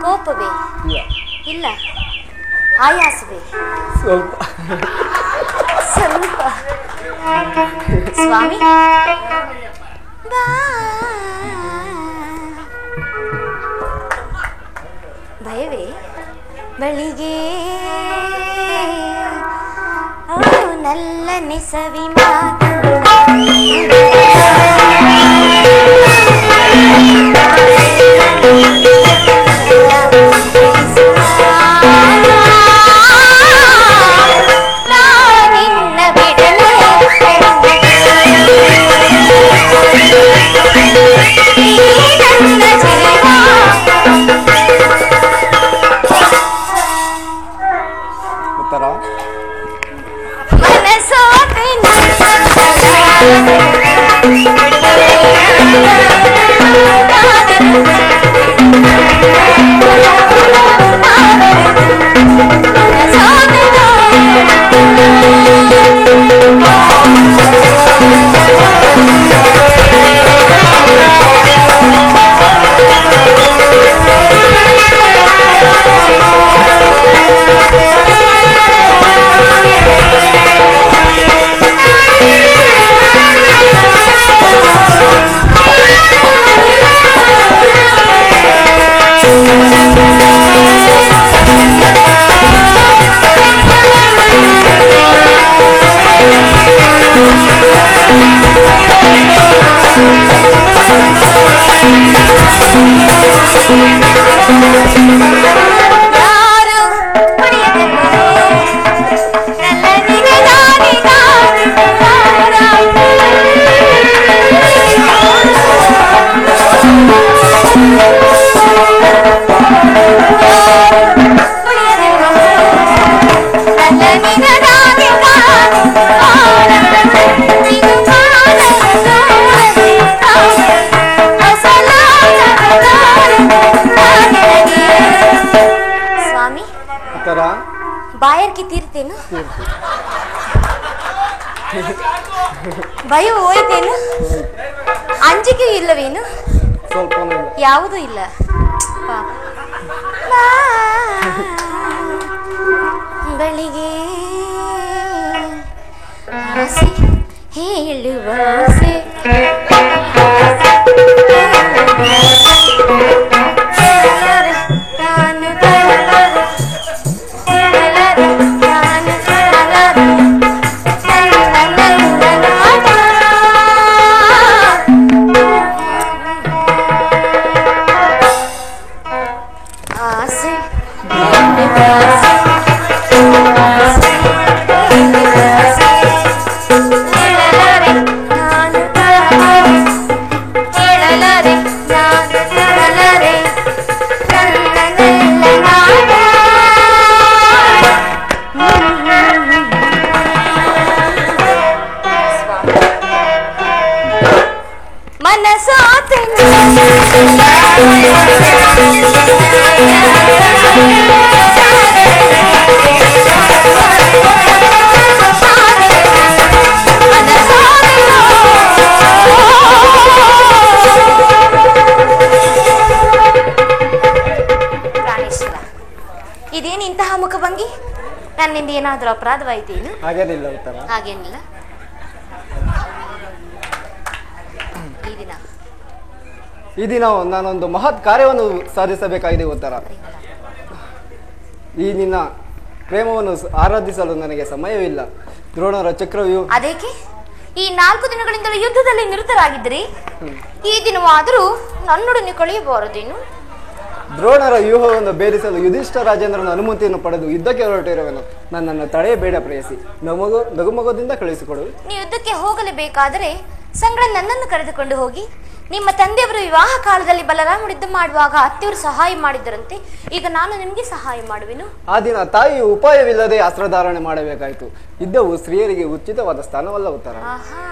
ಕೋಪವೇ ಇಲ್ಲ, ಆಯಾಸವೇ
ಸ್ವಲ್ಪ
ಸ್ವಲ್ಪ. ಸ್ವಾಮಿ ಬಾ. ಭಯವೇ ಬಳಿಗೆ ನಲ್ಲ ನೆಸವಿ ಮಾತು ಬಾಯರ್ಕಿ ತೀರ್ತೇನು? ಭಯ ಹೋಯ್ತೇನು? ಅಂಜಿಕೆ ಇಲ್ಲವೇನು? ಯಾವುದೂ ಇಲ್ಲ. ಬಳಿಗೆ ಆಸೆ ಹೇಳುವ ಆಸೆ ನಾನು ಏನಾದರೂ ಅಪರಾಧವಾಯಿತೇನು?
ಹಾಗೇನಿಲ್ಲ ಉತ್ತರ.
ಹಾಗೇನಿಲ್ಲ.
ಈ ದಿನ ನಾನೊಂದು ಮಹತ್ ಕಾರ್ಯವನ್ನು ಸಾಧಿಸಬೇಕಾಗಿದೆ ಉತ್ತರ. ಈ ನಿನ್ನ ಪ್ರೇಮವನ್ನು ಆರಾಧಿಸಲು ನನಗೆ ಸಮಯವಿಲ್ಲ. ದ್ರೋಣರ ಚಕ್ರವ್ಯೂಹ.
ಅದಕ್ಕೆ ಈ 4 ದಿನಗಳಿಂದಲೂ ಯುದ್ಧದಲ್ಲಿ ನಿರತರಾಗಿದ್ದರೆ ಈ ದಿನವಾದರೂ ನನ್ನೊಡನೆ ಕಳೆಯಬಾರದೇನು?
ದ್ರೋಣರ ವ್ಯೂಹವನ್ನು ಭೇದಿಸಲು ಯುಧಿಷ್ಠ ರಾಜೇಂದ್ರನ ಅನುಮತಿಯನ್ನು ಪಡೆದು ಯುದ್ಧಕ್ಕೆ ಹೊರಟಿರುವೆನು. ನನ್ನನ್ನು ತಡೆಯಬೇಡ ಪ್ರೇಯಸಿ. ನಗುಮಗದಿಂದ ಕಳುಹಿಸಿಕೊಡು.
ನೀವು ಯುದ್ಧಕ್ಕೆ ಹೋಗಲೇಬೇಕಾದರೆ ಸಂಗಡ ನನ್ನನ್ನು ಕರೆದುಕೊಂಡು ಹೋಗಿ. ನಿಮ್ಮ ತಂದೆಯವರು ವಿವಾಹ ಕಾಲದಲ್ಲಿ ಬಲರಾಮ ಯುದ್ಧ ಮಾಡುವಾಗ ಅತ್ತೆಯವರು ಸಹಾಯ ಮಾಡಿದ್ದರಂತೆ. ಈಗ ನಾನು ನಿಮಗೆ ಸಹಾಯ ಮಾಡುವೆನು.
ಆ ದಿನ ತಾಯಿಯು ಉಪಾಯವಿಲ್ಲದೆ ಅಸ್ತ್ರಧಾರಣೆ ಮಾಡಬೇಕಾಯಿತು. ಯುದ್ಧವು ಸ್ತ್ರೀಯರಿಗೆ ಉಚಿತವಾದ ಸ್ಥಾನವಲ್ಲ ಉತ್ತರ.
ಆಹಾ